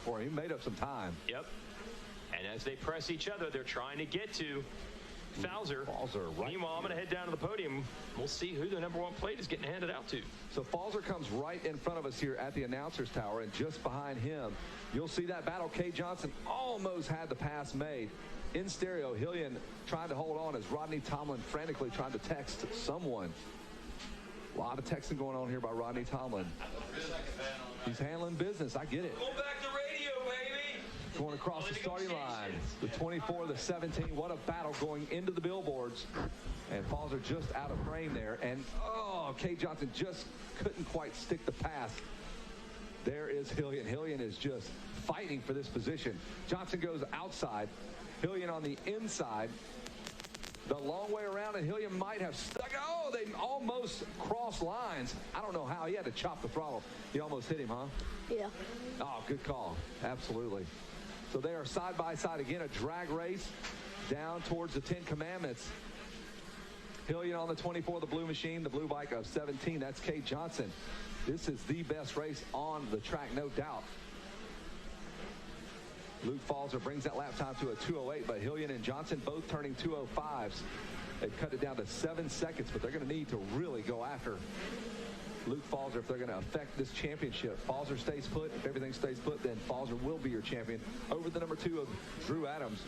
for him. He made up some time. Yep. And as they press each other, they're trying to get to Falzer. Right. Meanwhile, I'm going to head down to the podium. We'll see who the #1 plate is getting handed out to. So Falzer comes right in front of us here at the announcer's tower, and just behind him, you'll see that battle. Kay Johnson almost had the pass made. In stereo, Hillian trying to hold on as Rodney Tomlin frantically trying to text someone. A lot of texting going on here by Rodney Tomlin. He's handling business. I get it. Go back to radio, baby. Going across the starting line. The 24, the 17. What a battle going into the billboards. And Falzer just out of frame there. And, oh, Kay Johnson just couldn't quite stick the pass. There is Hillian. Hillian is just fighting for this position. Johnson goes outside. Hillian on the inside. The long way around, and Hillian might have stuck. Oh, they almost crossed lines. I don't know how. He had to chop the throttle. He almost hit him, huh? Yeah. Oh, good call. Absolutely. So they are side by side again, a drag race down towards the 10 Commandments. Hillian on the 24, the blue machine, the blue bike of 17. That's Kay Johnson. This is the best race on the track, no doubt. Luke Falzer brings that lap time to a 2:08, but Hillian and Johnson both turning 2:05s. They've cut it down to 7 seconds, but they're going to need to really go after Luke Falzer if they're going to affect this championship. Falzer stays put. If everything stays put, then Falzer will be your champion over the #2 of Drew Adams.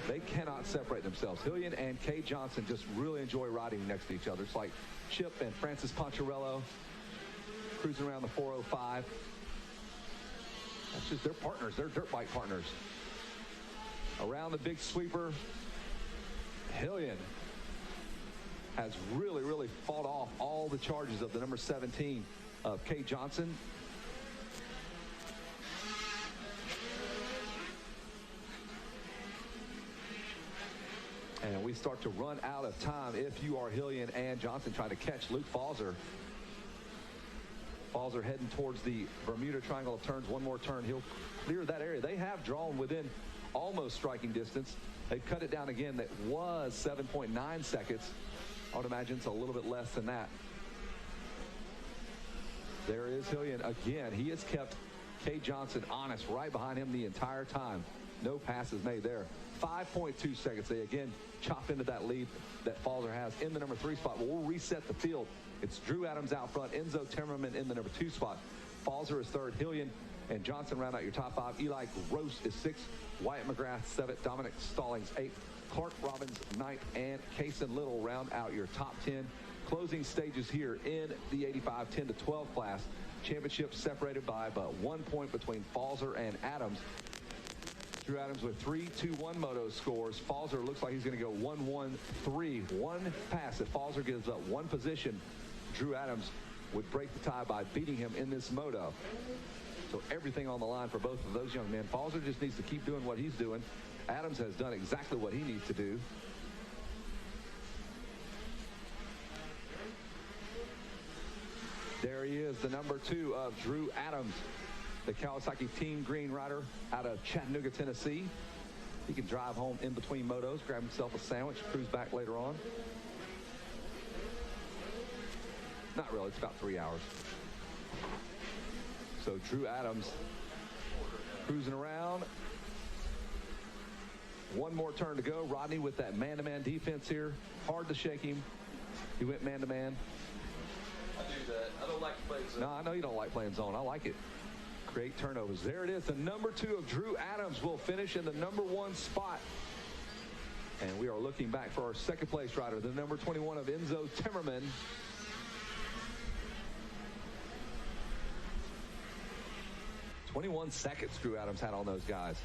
They cannot separate themselves. Hillian and Kay Johnson just really enjoy riding next to each other. It's like Chip and Francis Poncherello cruising around the 4:05. That's just their partners. They're dirt bike partners. Around the big sweeper, Hillian has really, really fought off all the charges of the number 17 of Kay Johnson. And we start to run out of time if you are Hillian and Johnson trying to catch Luke Falzer. Falzer heading towards the Bermuda Triangle of turns. One more turn. He'll clear that area. They have drawn within almost striking distance. They've cut it down again. That was 7.9 seconds. I would imagine it's a little bit less than that. There is Hillian again. He has kept Kay Johnson honest right behind him the entire time. No passes made there. 5.2 seconds. They again chop into that lead that Falzer has in the #3 spot. But we'll reset the field. It's Drew Adams out front. Enzo Timmerman in the #2 spot. Falzer is third. Hillian and Johnson round out your top 5. Eli Gross is 6th. Wyatt McGrath 7th. Dominic Stallings 8th. Clark Robbins 9th. And Kaysen Little round out your top 10. Closing stages here in the 85 10 to 12 class. Championship separated by but 1 point between Falzer and Adams. Drew Adams with 3-2-1 moto scores. Falzer looks like he's going to go 1-1-3. One pass. If Falzer gives up one position, Drew Adams would break the tie by beating him in this moto. So everything on the line for both of those young men. Falzer just needs to keep doing what he's doing. Adams has done exactly what he needs to do. There he is, the #2 of Drew Adams, the Kawasaki Team Green rider out of Chattanooga, Tennessee. He can drive home in between motos, grab himself a sandwich, cruise back later on. Not really, it's about 3 hours. So Drew Adams cruising around. One more turn to go. Rodney with that man-to-man defense here. Hard to shake him. He went man-to-man. I do that. I don't like playing zone. No, I know you don't like playing zone. I like it. Great turnovers. There it is. The #2 of Drew Adams will finish in the #1 spot. And we are looking back for our second place rider, the number 21 of Enzo Timmerman. "21 seconds Drew Adams had on those guys.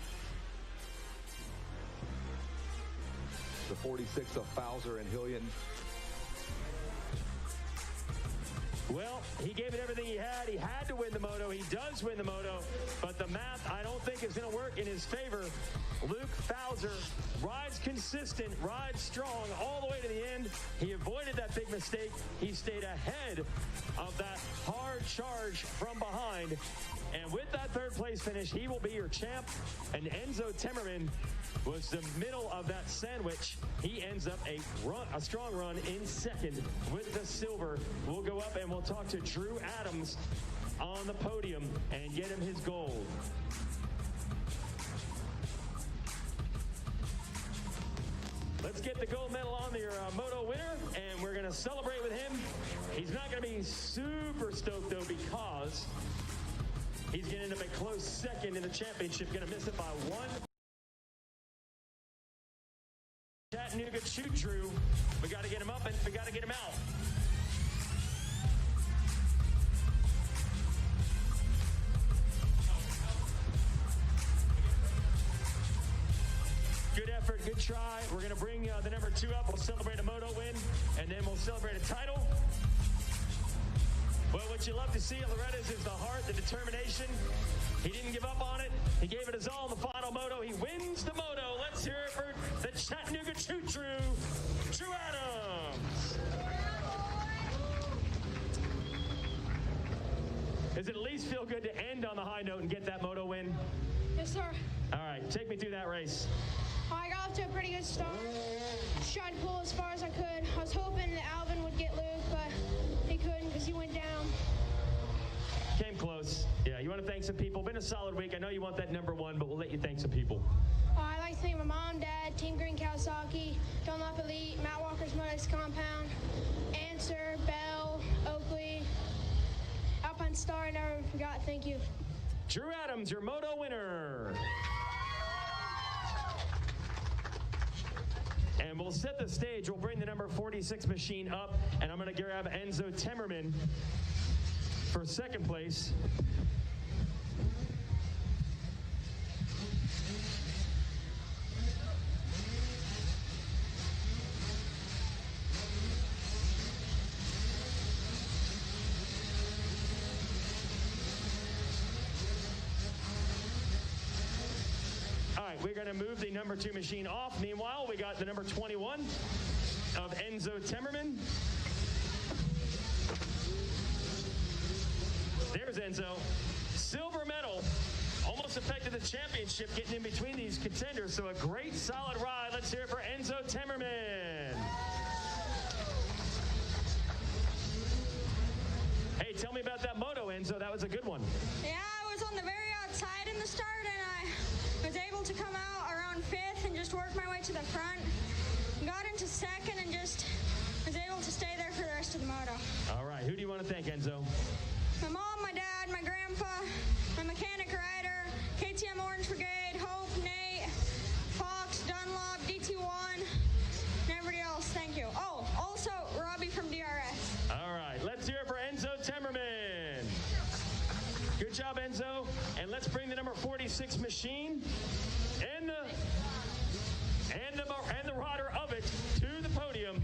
The 46 of Falzer and Hillian. Well, he gave it everything he had. He had to win the moto. He does win the moto, but the math, I don't think, is going to work in his favor. Luke Falzer rides consistent, rides strong all the way to the end. He avoided that big mistake. He stayed ahead of that hard charge from behind. And with that third place finish, he will be your champ. And Enzo Timmerman was the middle of that sandwich. He ends up a strong run in second with the silver. We'll go up and we'll talk to Drew Adams on the podium and get him his gold. moto winner, and we're going to celebrate with him. He's not going to be super stoked, though, because he's going to end up a close second in the championship. Going to miss it by one. Chattanooga Shoot Drew. We got to get him up and we got to get him out. Good effort, good try. We're going to bring the number 2 up. We'll celebrate a moto win, and then we'll celebrate a title. Well, what you love to see at Loretta's is the heart, the determination. He didn't give up on it. He gave it his all in the final moto. He wins the moto. Let's hear it for the Chattanooga Shoot Drew, Drew Adams. Does it at least feel good to end on the high note and get that moto win? Yes, sir. All right, take me through that race. I got off to a pretty good start. Just tried to pull as far as I could. I was hoping that Alvin would get Luke, but he couldn't because he went down. Came close. Yeah, you want to thank some people. Been a solid week. I know you want that number 1, but we'll let you thank some people. I'd like to thank my mom, dad, Team Green Kawasaki, Dunlop Elite, Matt Walker's Modex Compound, Answer, Bell, Oakley, Alpine Star, I never forgot. Thank you. Drew Adams, your moto winner. And we'll set the stage. We'll bring the number 46 machine up, and I'm going to grab Enzo Temmerman for second place. We're going to move the number 2 machine off. Meanwhile, we got the number 21 of Enzo Temmerman. There's Enzo. Silver medal. Almost affected the championship, getting in between these contenders. So a great, solid ride. Let's hear it for Enzo Temmerman. Hey, tell me about that moto, Enzo. That was a good one. Yeah, I was on the very outside in the start, and I was able to come out around 5th and just work my way to the front. Got into 2nd and just was able to stay there for the rest of the moto. All right, who do you want to thank, Enzo? My mom, my dad, my grandpa, my mechanic rider, KTM Orange Brigade, Hope, Nate, Fox, Dunlop, DT1, and everybody else. Thank you. Oh, also Robbie from DRS. All right, let's hear it for Enzo Temmerman. Good job, Enzo. And let's bring the number 46 machine and the rider of it to the podium.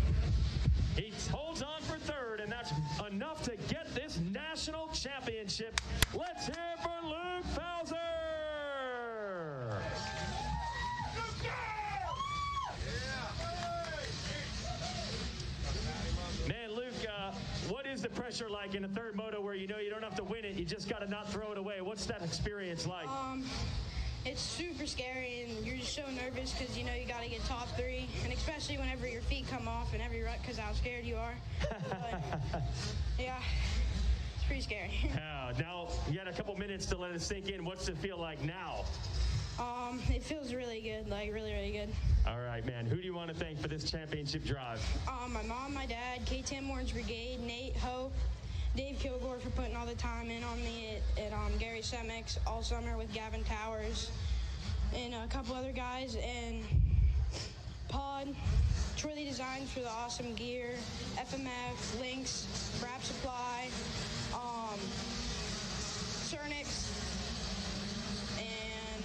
He holds on for 3rd, and that's enough to get this national championship. Let's hear it for Luke Fowler. Man, Luke, what is the pressure like in a 3rd moto where you know you don't have to win it, you just got to not throw it away? What's that experience like? It's super scary, and you're just so nervous because you know you got to get top 3, and especially whenever your feet come off in every rut because how scared you are. But, yeah, it's pretty scary. Now, you got a couple minutes to let it sink in. What's it feel like now? It feels really good, like really, really good. All right, man. Who do you want to thank for this championship drive? My mom, my dad, KTM Orange Brigade, Nate, Hope, Dave Kilgore for putting all the time in on me at Gary Semix all summer with Gavin Towers and a couple other guys, and Pod, Troy Designs for the awesome gear, FMF, Lynx, Brap Supply, Cernix, and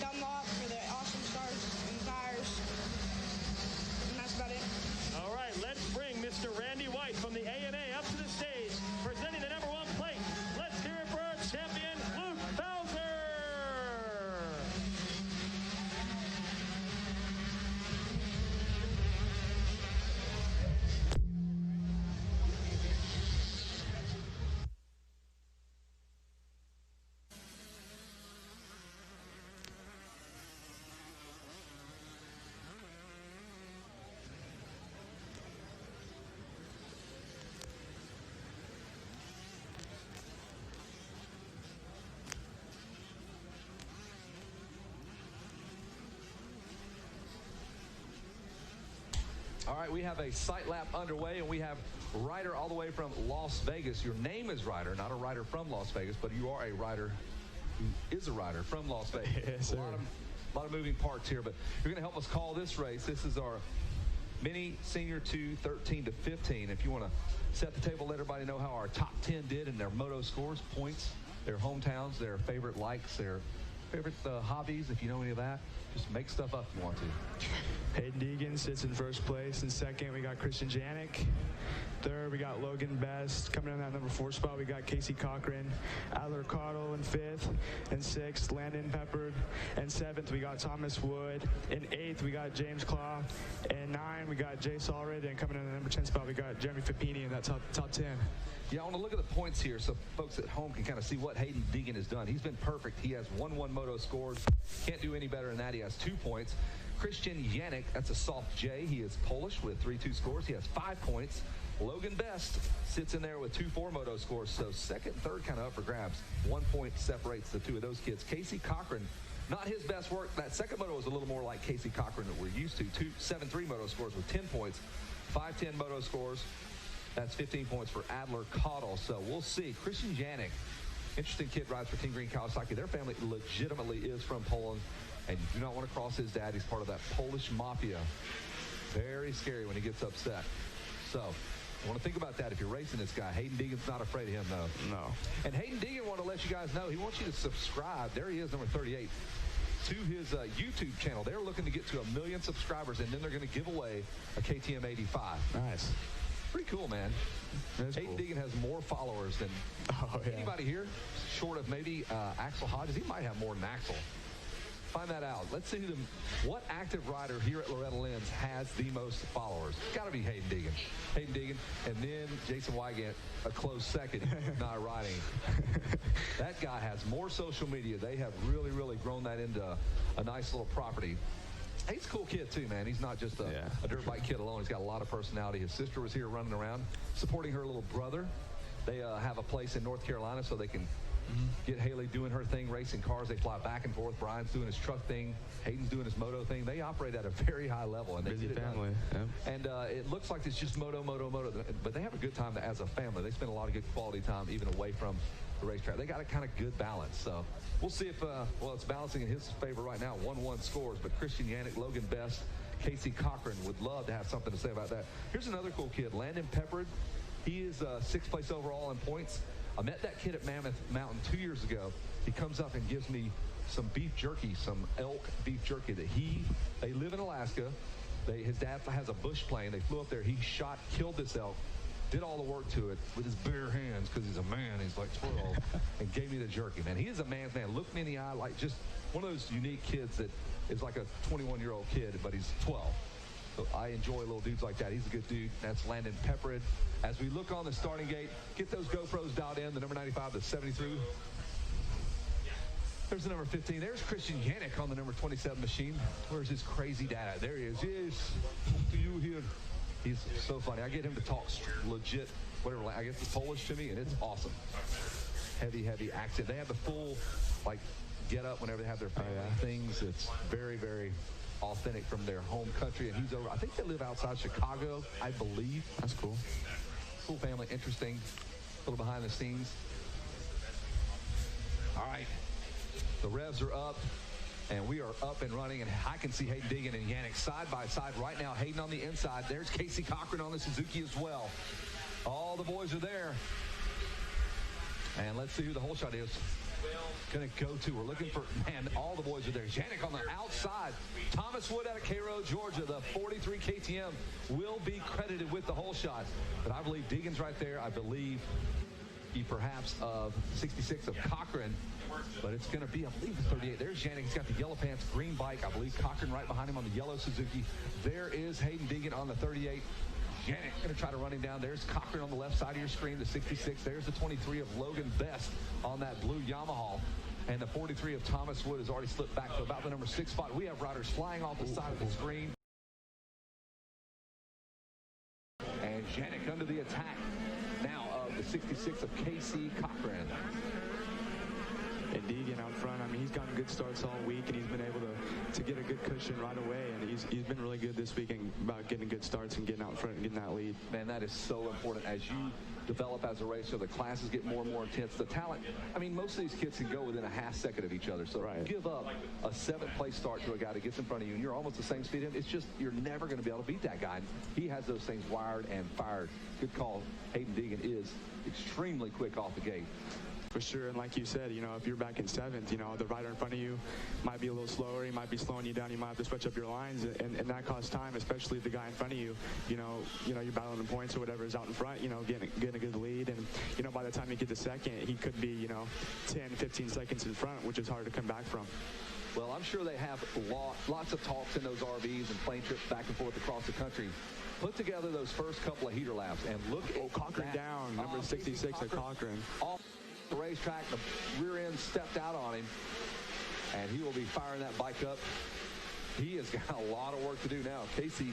Dunlop for the awesome stars and tires. And that's about it. All right, let's bring Mr. Randy White from the AMA up to the stage, presenting the number 1 plate. Let's hear it for our champion, Luke Fowler. All right, we have a sight lap underway, and we have Ryder all the way from Las Vegas. Your name is Ryder, not a rider from Las Vegas, but you are a rider who is a rider from Las Vegas. Yes, sir. A lot of moving parts here, but you're going to help us call this race. This is our mini senior 2, 13 to 15. If you want to set the table, let everybody know how our top 10 did in their moto scores, points, their hometowns, their favorite likes, their favorite hobbies, if you know any of that. Just make stuff up if you want to. Hayden Deegan sits in first place. In second, we got Christian Janik. Third, we got Logan Best. Coming in that number 4 spot, we got Casey Cochran. Adler Cottle in 5th. In 6th, Landon Peppard. In 7th, we got Thomas Wood. In 8th, we got James Claw. In 9, we got Jay Solrid. And coming in the number 10 spot, we got Jeremy Fapini in that top 10. Yeah, I want to look at the points here so folks at home can kind of see what Hayden Deegan has done. He's been perfect. He has 1-1 moto scores. Can't do any better than that. He has 2 points. Christian Janik, that's a soft J. He is Polish with 3-2 scores. He has 5 points. Logan Best sits in there with 2-4 moto scores. So second and third kind of up for grabs. 1 point separates the two of those kids. Casey Cochran, not his best work. That second moto was a little more like Casey Cochran that we're used to. 7-3 moto scores with 10 points. 5-10 moto scores. That's 15 points for Adler Cottle. So we'll see. Christian Janik, interesting kid, rides for Team Green Kawasaki. Their family legitimately is from Poland, and you do not want to cross his dad. He's part of that Polish mafia. Very scary when he gets upset. So I want to think about that if you're racing this guy. Hayden Deegan's not afraid of him, though. No. And Hayden Deegan wanted to let you guys know he wants you to subscribe. There he is, number 38, to his YouTube channel. They're looking to get to 1 million subscribers, and then they're going to give away a KTM 85. Nice. Pretty cool, man. Hayden Deegan has more followers than anybody here, short of maybe Axel Hodges. He might have more than Axel. Find that out. Let's see what active rider here at Loretta Lynn's has the most followers. Got to be Hayden Deegan. Hayden Deegan, and then Jason Wygant, a close second. He's not riding. That guy has more social media. They have really, really grown that into a nice little property. He's a cool kid, too, man. He's not just a dirt bike kid alone. He's got a lot of personality. His sister was here running around, supporting her little brother. They have a place in North Carolina so they can get Haley doing her thing, racing cars. They fly back and forth. Brian's doing his truck thing. Hayden's doing his moto thing. They operate at a very high level. And busy family. Yep. And it looks like it's just moto. But they have a good time as a family. They spend a lot of good quality time even away from the racetrack. They got a kind of good balance. So we'll see if, it's balancing in his favor right now. 1-1 scores. But Christian Janik, Logan Best, Casey Cochran would love to have something to say about that. Here's another cool kid, Landon Peppard. He is 6th place overall in points. I met that kid at Mammoth Mountain 2 years ago. He comes up and gives me some beef jerky, some elk beef jerky that they live in Alaska. His dad has a bush plane. They flew up there. He killed this elk, did all the work to it with his bare hands because he's a man. He's like 12 and gave me the jerky, man. He is a man's man. Looked me in the eye like just one of those unique kids that is like a 21-year-old kid, but he's 12. So I enjoy little dudes like that. He's a good dude. That's Landon Peppard. As we look on the starting gate, get those GoPros dialed in, the number 95, the 73. There's the number 15. There's Christian Janik on the number 27 machine. Where's his crazy dad? There he is. Yes. Do you hear? He's so funny. I get him to talk legit, whatever. I guess it's Polish to me, and it's awesome. Heavy accent. They have the full, get up whenever they have their family things. It's very, very authentic from their home country, and he's over. I think they live outside Chicago, I believe. That's cool. Cool family, interesting. A little behind the scenes. All right, the revs are up, and we are up and running, and I can see Hayden Deegan and Janik side by side right now. Hayden on the inside. There's Casey Cochran on the Suzuki as well. All the boys are there, and let's see who the whole shot is going to go to. We're looking for, man, all the boys are there. Janik on the outside. Thomas Wood out of Cairo, Georgia. The 43 KTM will be credited with the whole shot. But I believe Deegan's right there. I believe he perhaps of 66 of Cochran. But it's going to be, I believe, the 38. There's Janik. He's got the yellow pants, green bike. I believe Cochran right behind him on the yellow Suzuki. There is Hayden Deegan on the 38. Janik going to try to run him down. There's Cochran on the left side of your screen, the 66. There's the 23 of Logan Best on that blue Yamaha. And the 43 of Thomas Wood has already slipped back to about the number 6 spot. We have riders flying off the side of the screen. And Janik under the attack now of the 66 of Casey Cochran. And Deegan out front, I mean, he's gotten good starts all week, and he's been able to get a good cushion right away. And he's been really good this week about getting good starts and getting out front and getting that lead. Man, that is so important as you develop as a racer. The classes get more and more intense. The talent, I mean, most of these kids can go within a half second of each other. So right. Give up a 7th place start to a guy that gets in front of you, and you're almost the same speed as him. It's just you're never going to be able to beat that guy. He has those things wired and fired. Good call. Hayden Deegan is extremely quick off the gate. For sure, and like you said, you know, if you're back in 7th, you know, the rider in front of you might be a little slower, he might be slowing you down, you might have to switch up your lines, and that costs time, especially the guy in front of you, you know, you're battling the points or whatever is out in front, you know, getting a good lead, and, you know, by the time you get to 2nd, he could be, you know, 10, 15 seconds in front, which is hard to come back from. Well, I'm sure they have lots of talks in those RVs and plane trips back and forth across the country. Put together those first couple of heater laps and look at Cochran down, number 66 at Cochran. Off the racetrack, the rear end stepped out on him, and he will be firing that bike up. He has got a lot of work to do now. Casey,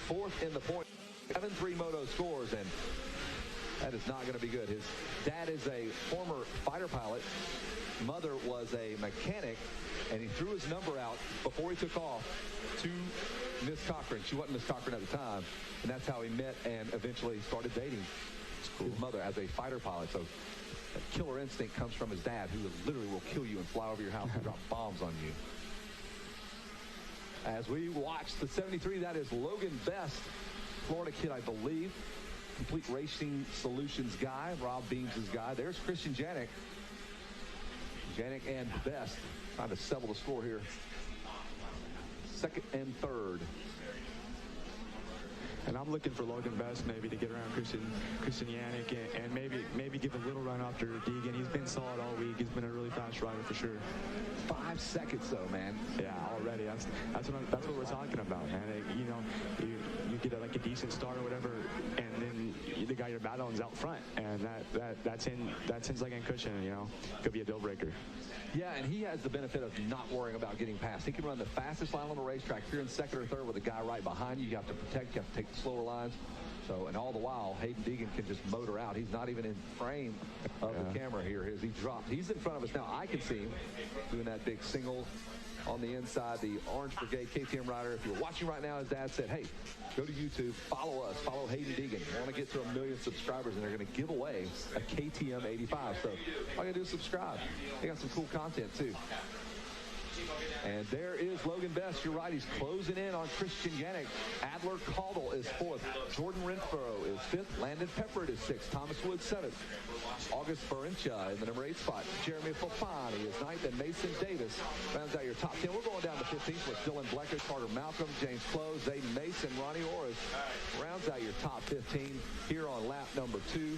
4th in the point, 7-3 moto scores, and that is not going to be good. His dad is a former fighter pilot. Mother was a mechanic, and he threw his number out before he took off to Miss Cochran. She wasn't Miss Cochran at the time, and that's how he met and eventually started dating his mother as a fighter pilot. So that killer instinct comes from his dad, who literally will kill you and fly over your house and drop bombs on you. As we watch the 73, that is Logan Best, Florida kid, I believe. Complete Racing Solutions guy, Rob Beams' guy. There's Christian Janik. Janik and Best trying to settle the score here. 2nd and 3rd. And I'm looking for Logan Best maybe to get around Christian Janik and maybe give a little run after Deegan. He's been solid all week. He's been a really fast rider for sure. 5 seconds though, man. Yeah, already. That's what we're talking about, man. You know, you get like a decent start or whatever, and then the guy you're battling is out front, and that's in second cushion. You know, could be a deal breaker. Yeah, and he has the benefit of not worrying about getting past. He can run the fastest line on the racetrack. If you're in 2nd or 3rd with a guy right behind you, you have to protect, you have to take the slower lines. So, and all the while, Hayden Deegan can just motor out. He's not even in frame of the camera here as he dropped. He's in front of us now. I can see him doing that big single on the inside, the Orange Brigade KTM rider. If you're watching right now, his dad said, hey, go to YouTube, follow us, follow Hayden Deegan. We want to get to 1 million subscribers, and they're going to give away a KTM 85. So all you got to do is subscribe. They got some cool content, too. And there is Logan Best. You're right. He's closing in on Christian Janik. Adler Caudle is 4th. Jordan Renfro is 5th. Landon Peppered is 6th. Thomas Wood 7th. August Barincha in the number 8 spot. Jeremy Fafani is 9th. And Mason Davis rounds out your top 10. We're going down to 15th with Dylan Blecker, Carter Malcolm, James Close, Zayden Mason, Ronnie Orris rounds out your top 15 here on lap number 2.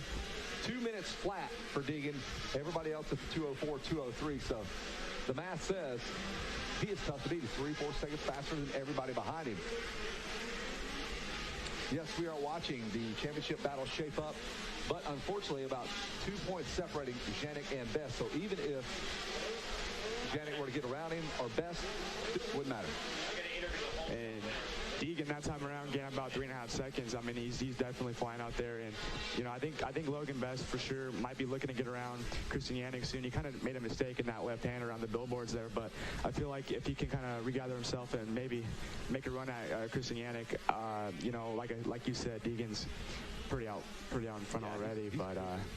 2 minutes flat for Deegan. Everybody else at the 2:04, 2:03. So the math says he is tough to beat. He's 3-4 seconds faster than everybody behind him. Yes, we are watching the championship battle shape up, but unfortunately about 2 points separating Janik and Best. So even if Janik were to get around him or Best, it wouldn't matter. And Deegan that time around getting about 3.5 seconds. I mean, he's definitely flying out there, and you know, I think Logan Best for sure might be looking to get around Christian Janik soon. He kind of made a mistake in that left hand around the billboards there, but I feel like if he can kind of regather himself and maybe make a run at Christian Janik, you know, like you said, Deegan's pretty out in front already. But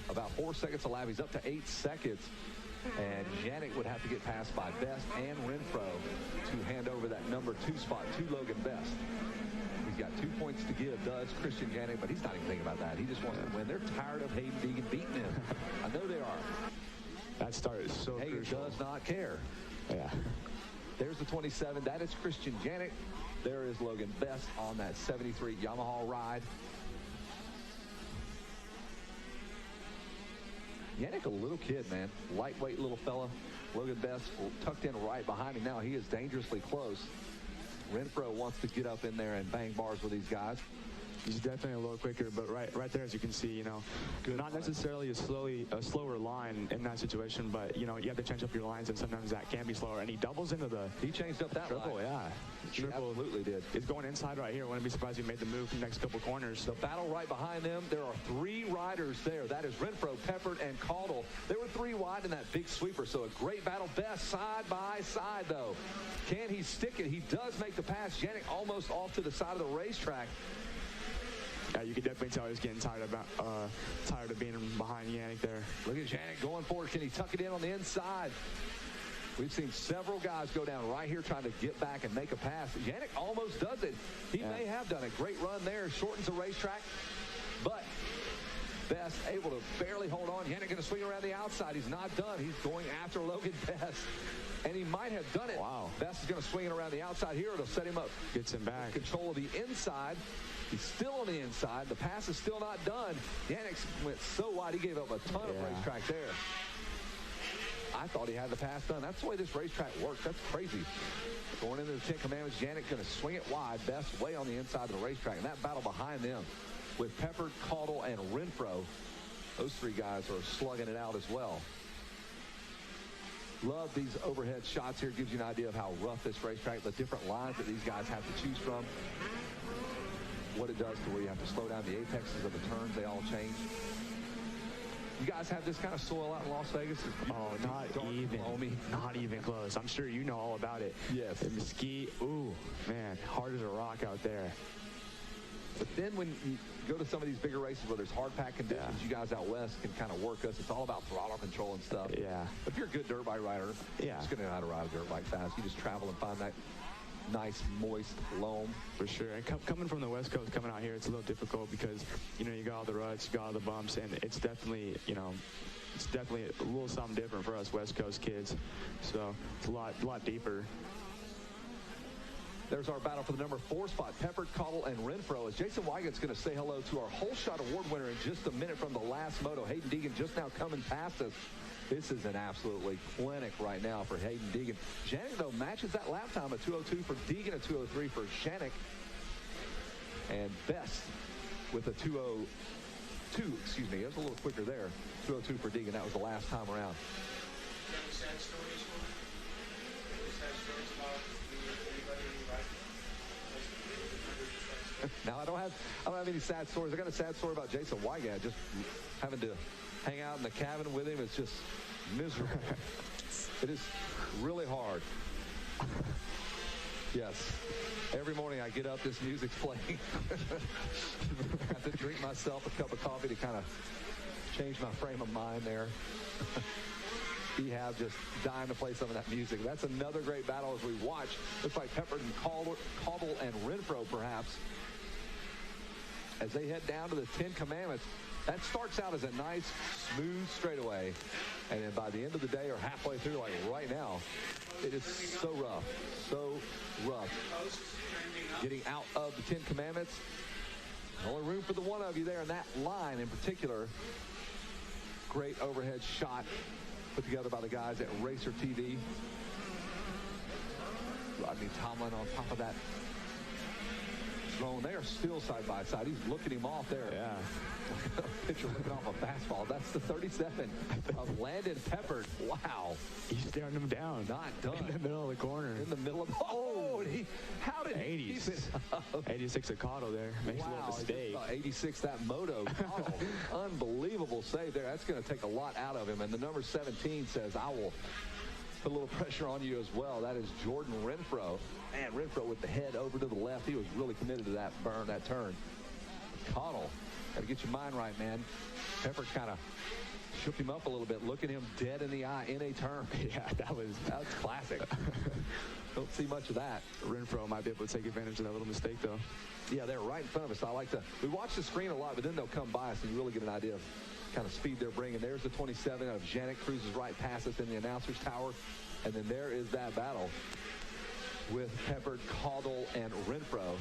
about 4 seconds a lap. He's up to 8 seconds. And Janik would have to get passed by Best and Renfro to hand over that number 2 spot to Logan Best. He's got 2 points to give, does Christian Janik, but he's not even thinking about that. He just wants to win. They're tired of Hayden Deegan beating him. I know they are. That start is so Hayden crucial. does not care. Yeah. There's the 27. That is Christian Janik. There is Logan Best on that 73 Yamaha ride. Janik, a little kid, man. Lightweight little fella. Logan Best tucked in right behind him. Now he is dangerously close. Renfro wants to get up in there and bang bars with these guys. He's definitely a little quicker, but right there, as you can see, you know, not necessarily a slower line in that situation, but, you know, you have to change up your lines, and sometimes that can be slower. And he doubles into the... He changed up that triple, line. yeah. He Triple absolutely did. He's going inside right here. Wouldn't be surprised if he made the move from the next couple corners. The battle right behind them, there are 3 riders there. That is Renfro, Peppard, and Caudle. There were 3 wide in that big sweeper, so a great battle. Best side by side, though. Can he stick it? He does make the pass. Yannick almost off to the side of the racetrack. Yeah, you can definitely tell he's getting tired of being behind Yannick there. Look at Yannick going forward. Can he tuck it in on the inside? We've seen several guys go down right here trying to get back and make a pass. Yannick almost does it. He may have done a great run there. Shortens the racetrack. But Best able to barely hold on. Yannick going to swing around the outside. He's not done. He's going after Logan Best. And he might have done it. Wow. Best is going to swing it around the outside here. It'll set him up. Gets him back. Control of the inside. He's still on the inside. The pass is still not done. Yannick went so wide, he gave up a ton of racetrack there. I thought he had the pass done. That's the way this racetrack works. That's crazy. Going into the 10 Commandments, Yannick going to swing it wide. Best way on the inside of the racetrack. And that battle behind them with Peppard, Caudle, and Renfro, those 3 guys are slugging it out as well. Love these overhead shots here. Gives you an idea of how rough this racetrack, the different lines that these guys have to choose from. What it does to where you have to slow down the apexes of the turns. They all change. You guys have this kind of soil out in Las Vegas? Not even close. I'm sure you know all about it. Yes. The Mesquite, ooh, man, hard as a rock out there. But then when you go to some of these bigger races where there's hard pack conditions, you guys out west can kind of work us. It's all about throttle control and stuff. Yeah. If you're a good dirt bike rider, you're just going to know how to ride a dirt bike fast. You just travel and find that nice, moist loam. For sure. And coming from the West Coast, coming out here, it's a little difficult because, you know, you got all the ruts, you got all the bumps, and it's definitely, you know, it's definitely a little something different for us West Coast kids. So it's a lot deeper. There's our battle for the number 4 spot, Peppard, Caudle, and Renfro. As Jason Weigett's going to say hello to our Whole Shot Award winner in just a minute from the last moto. Hayden Deegan just now coming past us. This is an absolutely clinic right now for Hayden Deegan. Janik, though, matches that lap time, a 2:02 for Deegan, a 2:03 for Janik. And Best with a 2:02, excuse me. It was a little quicker there. 2:02 for Deegan. That was the last time around. Now, I don't have any sad stories. I got a sad story about Jason Weigett. Just having to hang out in the cabin with him. It's just miserable. It is really hard. Yes. Every morning I get up, this music's playing. I have to drink myself a cup of coffee to kind of change my frame of mind there. Ehab just dying to play some of that music. That's another great battle as we watch. Looks like Peppard and Caudle and Renfro perhaps as they head down to the 10 Commandments. That starts out as a nice, smooth straightaway. And then by the end of the day or halfway through, like right now, it is so rough. So rough. Getting out of the 10 Commandments. Only room for the one of you there in that line in particular. Great overhead shot put together by the guys at Racer TV. Rodney Tomlin on top of that zone. They are still side by side. He's looking him off there. Yeah. Pitcher looking off a fastball. That's the 37 of Landon Peppard. Wow. He's staring him down. Not done. In the middle of the corner. In the middle of... Oh, how did he keep it up? 86 of Caudle there. Makes a little mistake. 86 that moto. Oh, unbelievable save there. That's going to take a lot out of him. And the number 17 says, I will put a little pressure on you as well. That is Jordan Renfro. Man, Renfro with the head over to the left. He was really committed to that burn, that turn. Caudle, got to get your mind right, man. Pepper kind of shook him up a little bit, looking him dead in the eye in a turn. Yeah, that was classic. Don't see much of that. Renfro might be able to take advantage of that little mistake, though. Yeah, they're right in front of us. I like to, we watch the screen a lot, but then they'll come by us and you really get an idea of kind of speed they're bringing. There's the 27 of Janik, cruises right past us in the announcer's tower. And then there is that battle with Peppard, Caudle, and Renfro.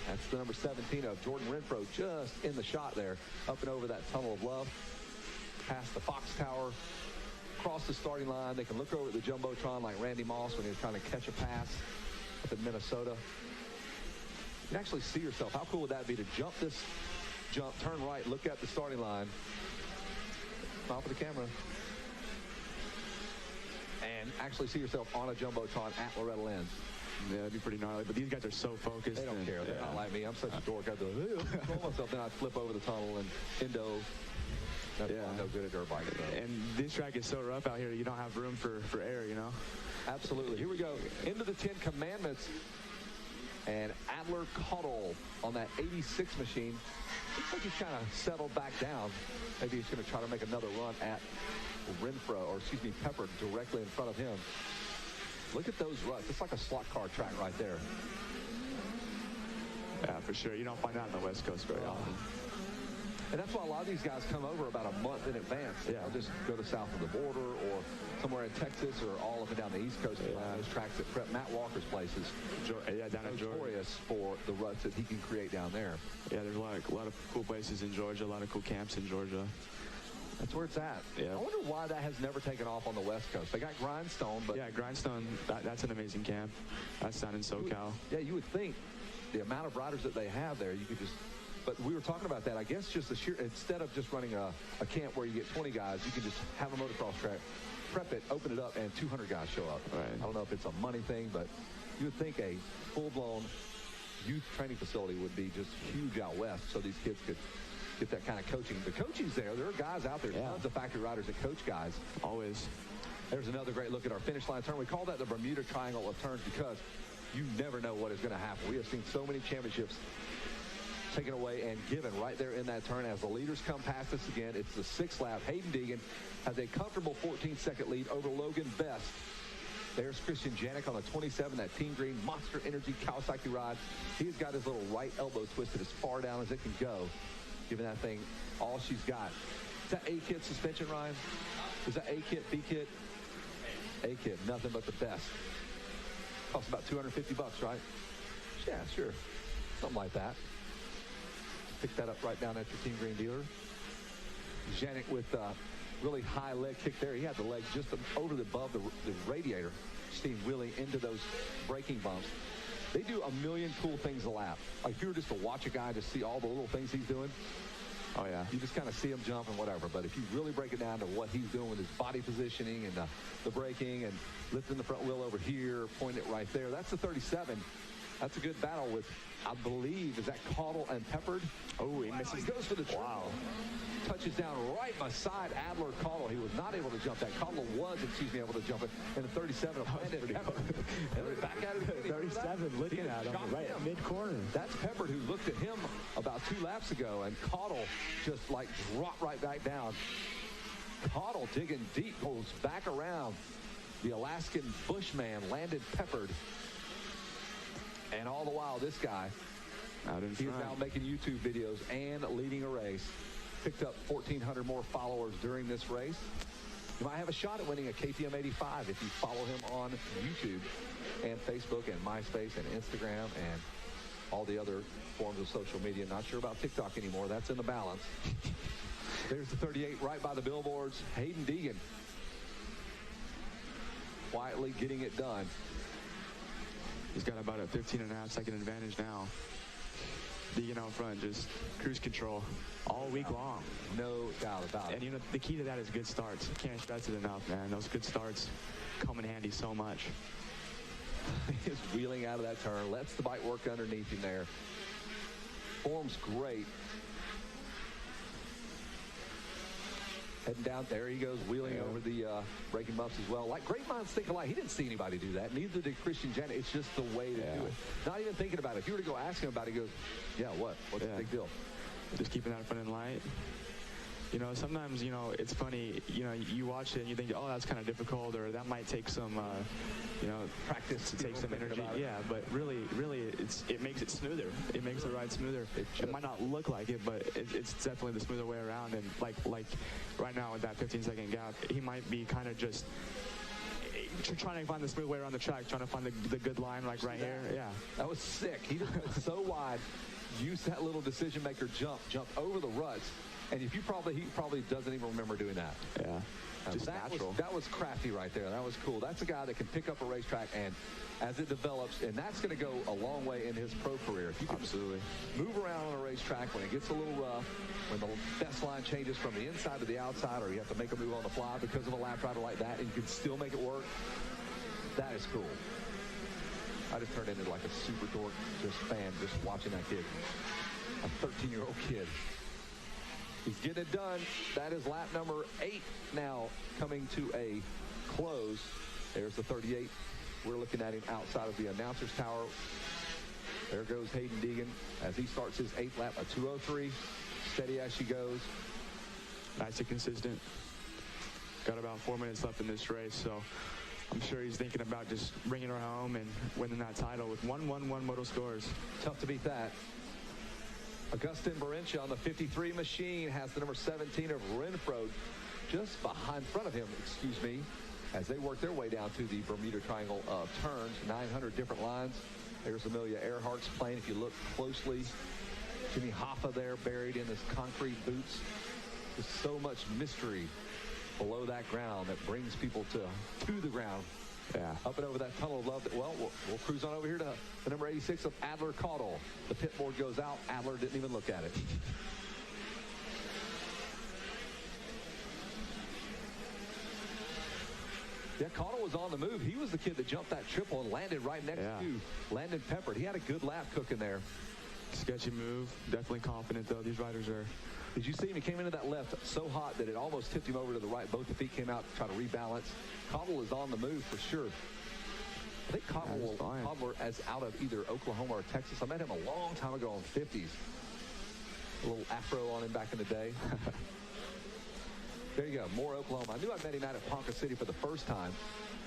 That's the number 17 of Jordan Renfro just in the shot there, up and over that tunnel of love, past the Fox Tower, across the starting line. They can look over at the Jumbotron like Randy Moss when he was trying to catch a pass up in Minnesota. You can actually see yourself. How cool would that be to jump this jump, turn right, look at the starting line, smile for the camera, and actually see yourself on a Jumbotron at Loretta Lynn. Yeah, that'd be pretty gnarly. But these guys are so focused. They don't care. They're not like me. I'm such a dork. I do control myself. Then I flip over the tunnel and endo. That's why I'm no good at dirt bikes. And this track is so rough out here. You don't have room for air, you know? Absolutely. Here we go. Into the 10 Commandments. And Adler Cottle on that 86 machine. Looks like he's kind of settled back down. Maybe he's going to try to make another run at Pepper directly in front of him. Look at those ruts. It's like a slot car track right there. Yeah, for sure. You don't find that on the West Coast very often. And that's why a lot of these guys come over about a month in advance. Yeah. They'll just go to south of the border or somewhere in Texas or all up and down the East Coast. Those tracks that prep Matt Walker's places. Down in Georgia. Notorious for the ruts that he can create down there. Yeah, there's a lot of cool places in Georgia, a lot of cool camps in Georgia. That's where it's at. Yeah. I wonder why that has never taken off on the West Coast. They got Grindstone, but... Yeah, Grindstone, that's an amazing camp. That's down in SoCal. You would think the amount of riders that they have there, you could just... But we were talking about that. I guess just the sheer... Instead of just running a camp where you get 20 guys, you can just have a motocross track, prep it, open it up, and 200 guys show up. Right. I don't know if it's a money thing, but you would think a full-blown youth training facility would be just huge out west so these kids could get that kind of coaching. The coaching's there. There are guys out there, tons of factory riders that coach guys. Always. There's another great look at our finish line turn. We call that the Bermuda Triangle of turns because you never know what is going to happen. We have seen so many championships taken away and given right there in that turn as the leaders come past us again. It's the 6th lap. Hayden Deegan has a comfortable 14-second lead over Logan Best. There's Christian Janik on the 27, that Team Green Monster Energy Kawasaki ride. He's got his little right elbow twisted as far down as it can go, giving that thing all she's got. Is that A-kit suspension, Ryan? Is that A-kit, B-kit? A-kit, nothing but the best. Costs about $250, right? Yeah, sure. Something like that. Pick that up right down at your Team Green dealer. Janik with really high leg kick there. He had the leg just above the radiator. Steam wheeling into those braking bumps. They do a million cool things a lap. Like if you were just to watch a guy to see all the little things he's doing, oh yeah, you just kind of see him jump and whatever. But if you really break it down to what he's doing with his body positioning and the braking and lifting the front wheel over here, pointing it right there, that's the 37. That's a good battle with, I believe, is that Cottle and Peppered? Oh, he misses. He goes for the triple. Wow. Touches down right beside Adler Cottle. He was not able to jump that. Cottle was, able to jump it. And the 37 of Landon Pepper. And back at it. 37 looking at him right at mid-corner. That's Peppered who looked at him about 2 laps ago. And Cottle just like dropped right back down. Cottle digging deep, goes back around the Alaskan Bushman, Landon Peppered. And all the while, this guy, he's now making YouTube videos and leading a race. Picked up 1,400 more followers during this race. You might have a shot at winning a KTM 85 if you follow him on YouTube and Facebook and MySpace and Instagram and all the other forms of social media. Not sure about TikTok anymore. That's in the balance. There's the 38 right by the billboards. Hayden Deegan quietly getting it done. He's got about a 15.5-second advantage now. Deegan out front, just cruise control all week long. No doubt about it. And, the key to that is good starts. Can't stress it enough, man. Those good starts come in handy so much. He's wheeling out of that turn, lets the bike work underneath him there. Form's great. Heading down, there he goes, wheeling over the braking bumps as well. Like, great minds think alike. He didn't see anybody do that. Neither did Christian Janik. It's just the way to do it. Not even thinking about it. If you were to go ask him about it, he goes, yeah, what? What's the big deal? Just keeping that front end light. Sometimes, it's funny, you watch it and you think, oh, that's kind of difficult, or that might take some, practice to take some energy. Yeah, but really, it makes it smoother. It makes the ride smoother. It might not look like it, but it's definitely the smoother way around. And like right now with that 15-second gap, he might be kind of just trying to find the smooth way around the track, trying to find the good line, like right here. Yeah, that was sick. He just went so wide, used that little decision maker jump over the ruts. And if he probably doesn't even remember doing that. Yeah. Just natural. That was crafty right there. That was cool. That's a guy that can pick up a racetrack, and as it develops, and that's going to go a long way in his pro career. If you can Absolutely move around on a racetrack when it gets a little rough, when the best line changes from the inside to the outside, or you have to make a move on the fly because of a lap rider like that, and you can still make it work, that is cool. I just turned into like a super dork fan just watching that kid. A 13-year-old kid. He's getting it done. That is lap number 8 now coming to a close. There's the 38. We're looking at him outside of the announcer's tower. There goes Hayden Deegan as he starts his 8th lap, a 2:03. Steady as she goes. Nice and consistent. Got about 4 minutes left in this race, so I'm sure he's thinking about just bringing her home and winning that title with 1-1-1 moto scores. Tough to beat that. Augustin Barentia on the 53 machine has the number 17 of Renfro just in front of him, as they work their way down to the Bermuda Triangle of turns, 900 different lines. There's Amelia Earhart's plane. If you look closely, Jimmy Hoffa there buried in his concrete boots. There's so much mystery below that ground that brings people to the ground. Yeah. Up and over that tunnel of love. Well, we'll cruise on over here to the number 86 of Adler Caudle. The pit board goes out. Adler didn't even look at it. Yeah, Caudle was on the move. He was the kid that jumped that triple and landed right next to Landon Peppert. He had a good lap cooking there. Sketchy move. Definitely confident, though. These riders are... Did you see him? He came into that left so hot that it almost tipped him over to the right. Both the feet came out to try to rebalance. Caudle is on the move for sure. I think Caudle is out of either Oklahoma or Texas. I met him a long time ago on 50s. A little afro on him back in the day. There you go, more Oklahoma. I knew I met him out at Ponca City for the first time,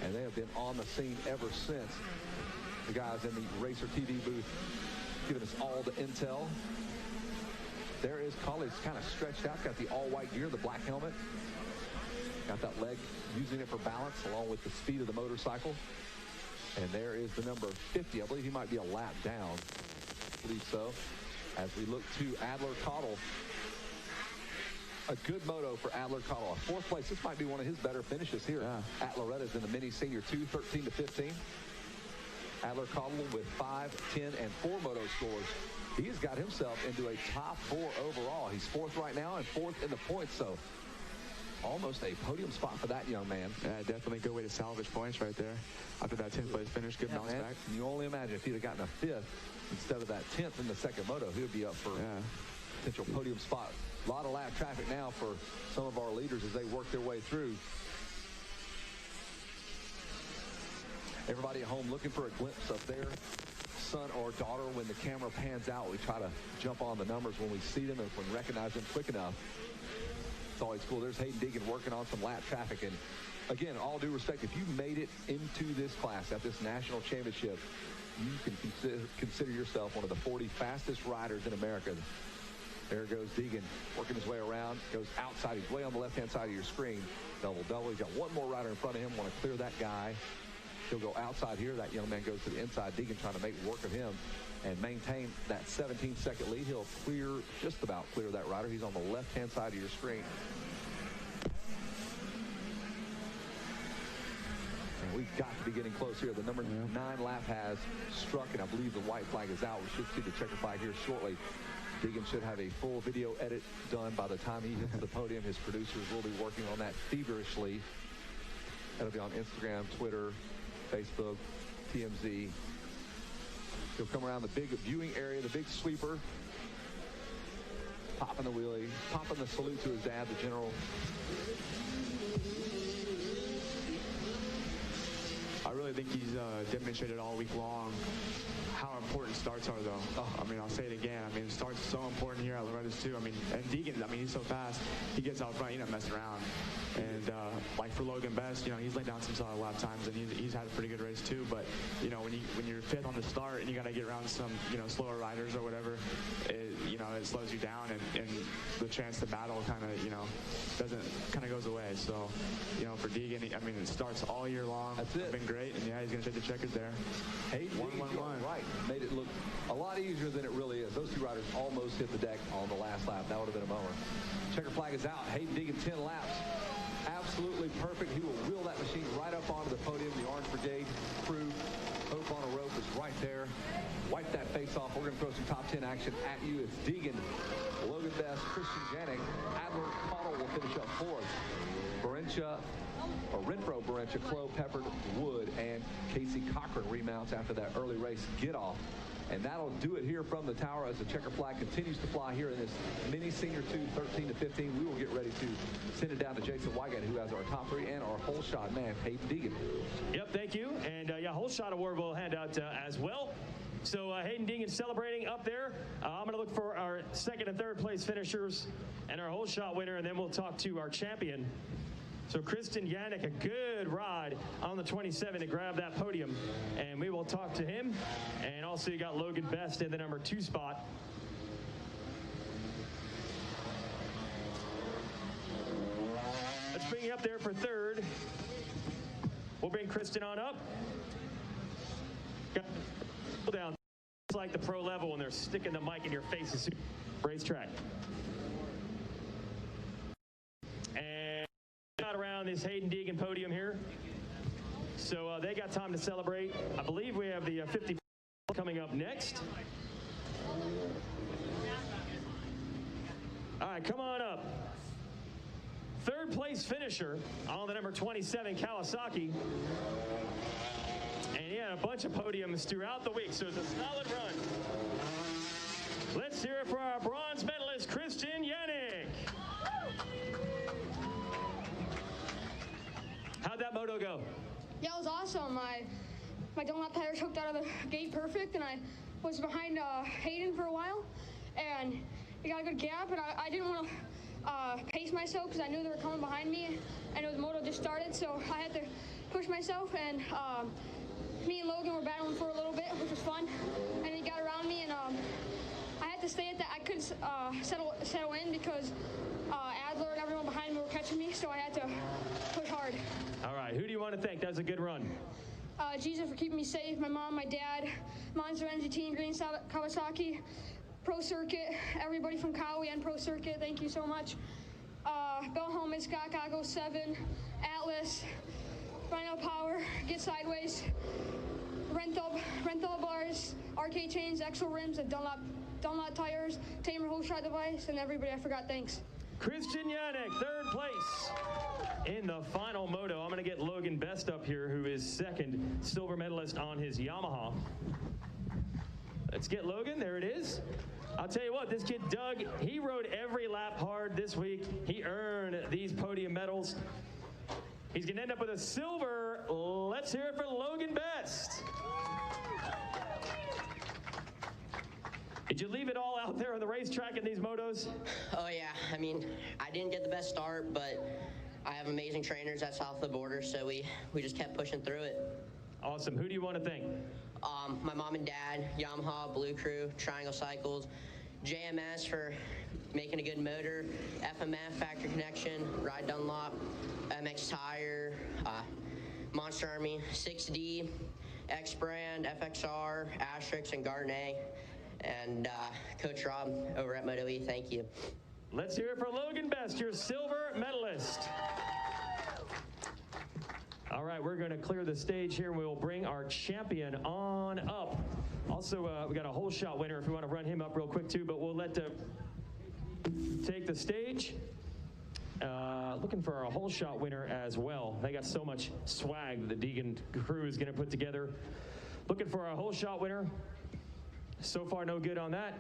and they have been on the scene ever since. The guys in the Racer TV booth giving us all the intel. There is Caudle. He's kind of stretched out, got the all-white gear, the black helmet. Got that leg, using it for balance, along with the speed of the motorcycle. And there is the number 50. I believe he might be a lap down. I believe so. As we look to Adler Caudle. A good moto for Adler Caudle. 4th place. This might be one of his better finishes here at Loretta's in the Mini Senior 2, 13-15. Adler Caudle with 5, 10, and 4 moto scores. He's got himself into a top 4 overall. He's 4th right now and 4th in the points, so almost a podium spot for that young man. Yeah, definitely a good way to salvage points right there. After that 10th place finish, good bounce back. Can you only imagine if he'd have gotten a 5th instead of that 10th in the second moto, he would be up for potential podium spot. A lot of lap traffic now for some of our leaders as they work their way through. Everybody at home looking for a glimpse of their son or daughter. When the camera pans out, we try to jump on the numbers when we see them and when we recognize them quick enough. It's always cool. There's Hayden Deegan working on some lap traffic. And again, all due respect, if you made it into this class at this national championship, you can consider yourself one of the 40 fastest riders in America. There goes Deegan working his way around, goes outside. He's way on the left-hand side of your screen. Double. He's got one more rider in front of him. Want to clear that guy. He'll go outside here. That young man goes to the inside. Deegan trying to make work of him and maintain that 17-second lead. He'll just about clear that rider. He's on the left-hand side of your screen. And we've got to be getting close here. The number 9 lap has struck, and I believe the white flag is out. We should see the checker flag here shortly. Deegan should have a full video edit done by the time he hits the podium. His producers will be working on that feverishly. That'll be on Instagram, Twitter, Facebook, TMZ. He'll come around the big viewing area, the big sweeper, popping the wheelie, popping the salute to his dad, the general. I really think he's demonstrated all week long how important starts are, though. I mean, I'll say it again. I mean, starts are so important here at Loretta's, too. I mean, and Deegan, I mean, he's so fast. He gets out front. He doesn't mess around. And, like for Logan Best, you know, he's laid down some solid lap times, and he's had a pretty good race, too. But, you know, when you're 5th on the start and you got to get around some, you know, slower riders or whatever, it slows you down, and the chance to battle kind of goes away. So, you know, for Deegan, I mean, it starts all year long. That's it. It's been great, and yeah, he's going to take the checkers there. Hayden Deegan, right, made it look a lot easier than it really is. Those two riders almost hit the deck on the last lap. That would have been a bummer. Checker flag is out. Hayden Deegan, 10 laps. Absolutely perfect. He will wheel that machine right up onto the podium. The Orange Brigade crew, Hope on a rope, is right there. Wipe that face off. We're going to throw some top 10 action at you. It's Deegan, Logan Best, Christian Janik, Adler Cottle will finish up fourth. Renfro, Barentia, Clow, Peppard, Wood, and Casey Cochran remounts after that early race get off. And that'll do it here from the tower as the checker flag continues to fly here in this mini senior 2, 13 to 15. We will get ready to send it down to Jason Wygant, who has our top 3 and our whole shot man, Hayden Deegan. Yep, thank you. And yeah, whole shot award we'll hand out as well. So Hayden Deegan celebrating up there. I'm going to look for our second and third place finishers and our whole shot winner, and then we'll talk to our champion. So Christian Janik, a good ride on the 27 to grab that podium. And we will talk to him. And also you got Logan Best in the number 2 spot. Let's bring you up there for third. We'll bring Christian on up. Got down. It's like the pro level when they're sticking the mic in your face as racetrack. And around this Hayden Deegan podium here. So they got time to celebrate. I believe we have the 50 coming up next. All right, come on up. Third place finisher on the number 27 Kawasaki. And he had a bunch of podiums throughout the week, so it's a solid run. Let's hear it for our bronze medalist, Christian Janik. How'd that moto go? Yeah, it was awesome. My Dunlop tires hooked out of the gate perfect, and I was behind Hayden for a while, and he got a good gap, and I didn't want to pace myself because I knew they were coming behind me, and the moto just started, so I had to push myself, and me and Logan were battling for a little bit, which was fun, and he got around me, and I had to stay at that. I couldn't settle in because Adler and everyone behind me were catching me, so I had to push hard. All right, who do you want to thank? That was a good run. Jesus for keeping me safe, my mom, my dad, Monster Energy Team, Green Kawasaki, Pro Circuit, everybody from Cowie and Pro Circuit, thank you so much. Bell Helmet, Scott Gago 7, Atlas, Rhino Power, Get Sideways, Renthal Bars, RK Chains, Exo Rims, and Dunlop Tires, Tamer Whole Shot Device, and everybody I forgot, thanks. Christian Janik, third place in the final moto. I'm going to get Logan Best up here, who is second silver medalist on his Yamaha. Let's get Logan. There it is. I'll tell you what, this kid Doug, he rode every lap hard this week. He earned these podium medals. He's going to end up with a silver. Let's hear it for Logan Best. Did you leave it all out there on the racetrack in these motos? Oh yeah, I mean, I didn't get the best start, but I have amazing trainers at south of the border, so we just kept pushing through it. Awesome. Who do you want to thank? My mom and dad, Yamaha, Blue Crew, Triangle Cycles, JMS for making a good motor, FMF, Factory Connection, Ride Dunlop, MX Tire, Monster Army, 6D, X Brand, FXR, Asterix, and Garnet. And Coach Rob over at Moto E, thank you. Let's hear it for Logan Best, your silver medalist. All right, we're going to clear the stage here. We'll bring our champion on up. Also, we got a whole shot winner if you want to run him up real quick too, but we'll let take the stage. Looking for a whole shot winner as well. They got so much swag the Deegan crew is going to put together. Looking for a whole shot winner. So far, no good on that.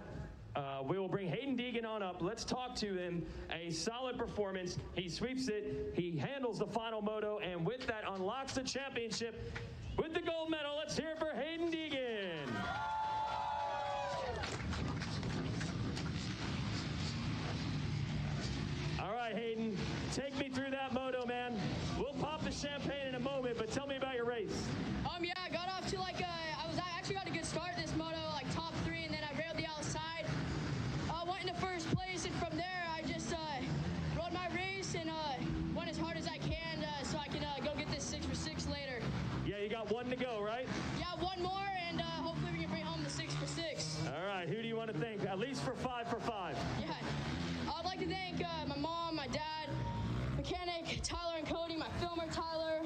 We will bring Hayden Deegan on up. Let's talk to him. A solid performance. He sweeps it. He handles the final moto, and with that, unlocks the championship with the gold medal. Let's hear it for Hayden Deegan. All right, Hayden, take me through that moto, man. We'll pop the champagne in a moment, but tell me about your race. Yeah, I got off to I actually got a good start this moto, like top 3, and then I railed the outside. Went into first place, and from there I just rode my race and went as hard as I can so I can go get this 6 for 6 later. Yeah, you got got one to go, right? Yeah, one more, and hopefully we can bring home the 6 for 6. All right, who do you want to thank? At least for 5 for 5. Yeah, I'd like to thank my mom, my dad, mechanic Tyler and Cody, my filmer Tyler,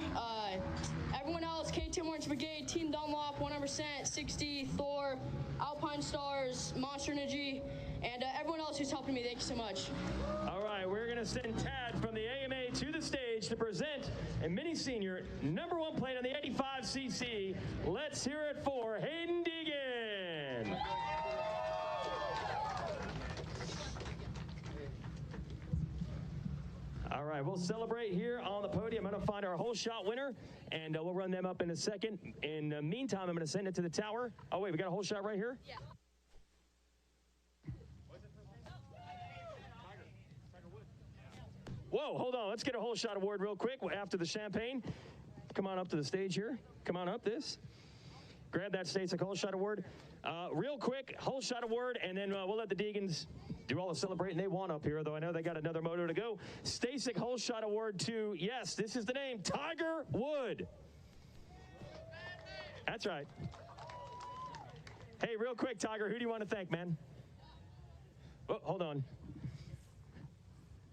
everyone else, KTM Orange Brigade, Team Dunlop, 100%, 60, Thor, Alpine Stars, Monster Energy, and everyone else who's helping me. Thank you so much. All right, we're going to send Tad from the AMA to the stage to present a mini senior #1 plate on the 85cc. Let's hear it for Hayden Deegan. All right, we'll celebrate here on the podium. I'm going to find our whole shot winner, and we'll run them up in a second. In the meantime, I'm going to send it to the tower. Oh, wait, we got a whole shot right here? Yeah. Whoa, hold on. Let's get a whole shot award real quick after the champagne. Come on up to the stage here. Come on up this. Grab that Stasek whole shot award. Real quick, whole shot award, and then we'll let the Deegans do all the celebrating they want up here, though I know they got another moto to go. Stasek whole shot award to, yes, this is the name, Tiger Wood. That's right. Hey, real quick, Tiger, who do you want to thank, man? Oh, hold on.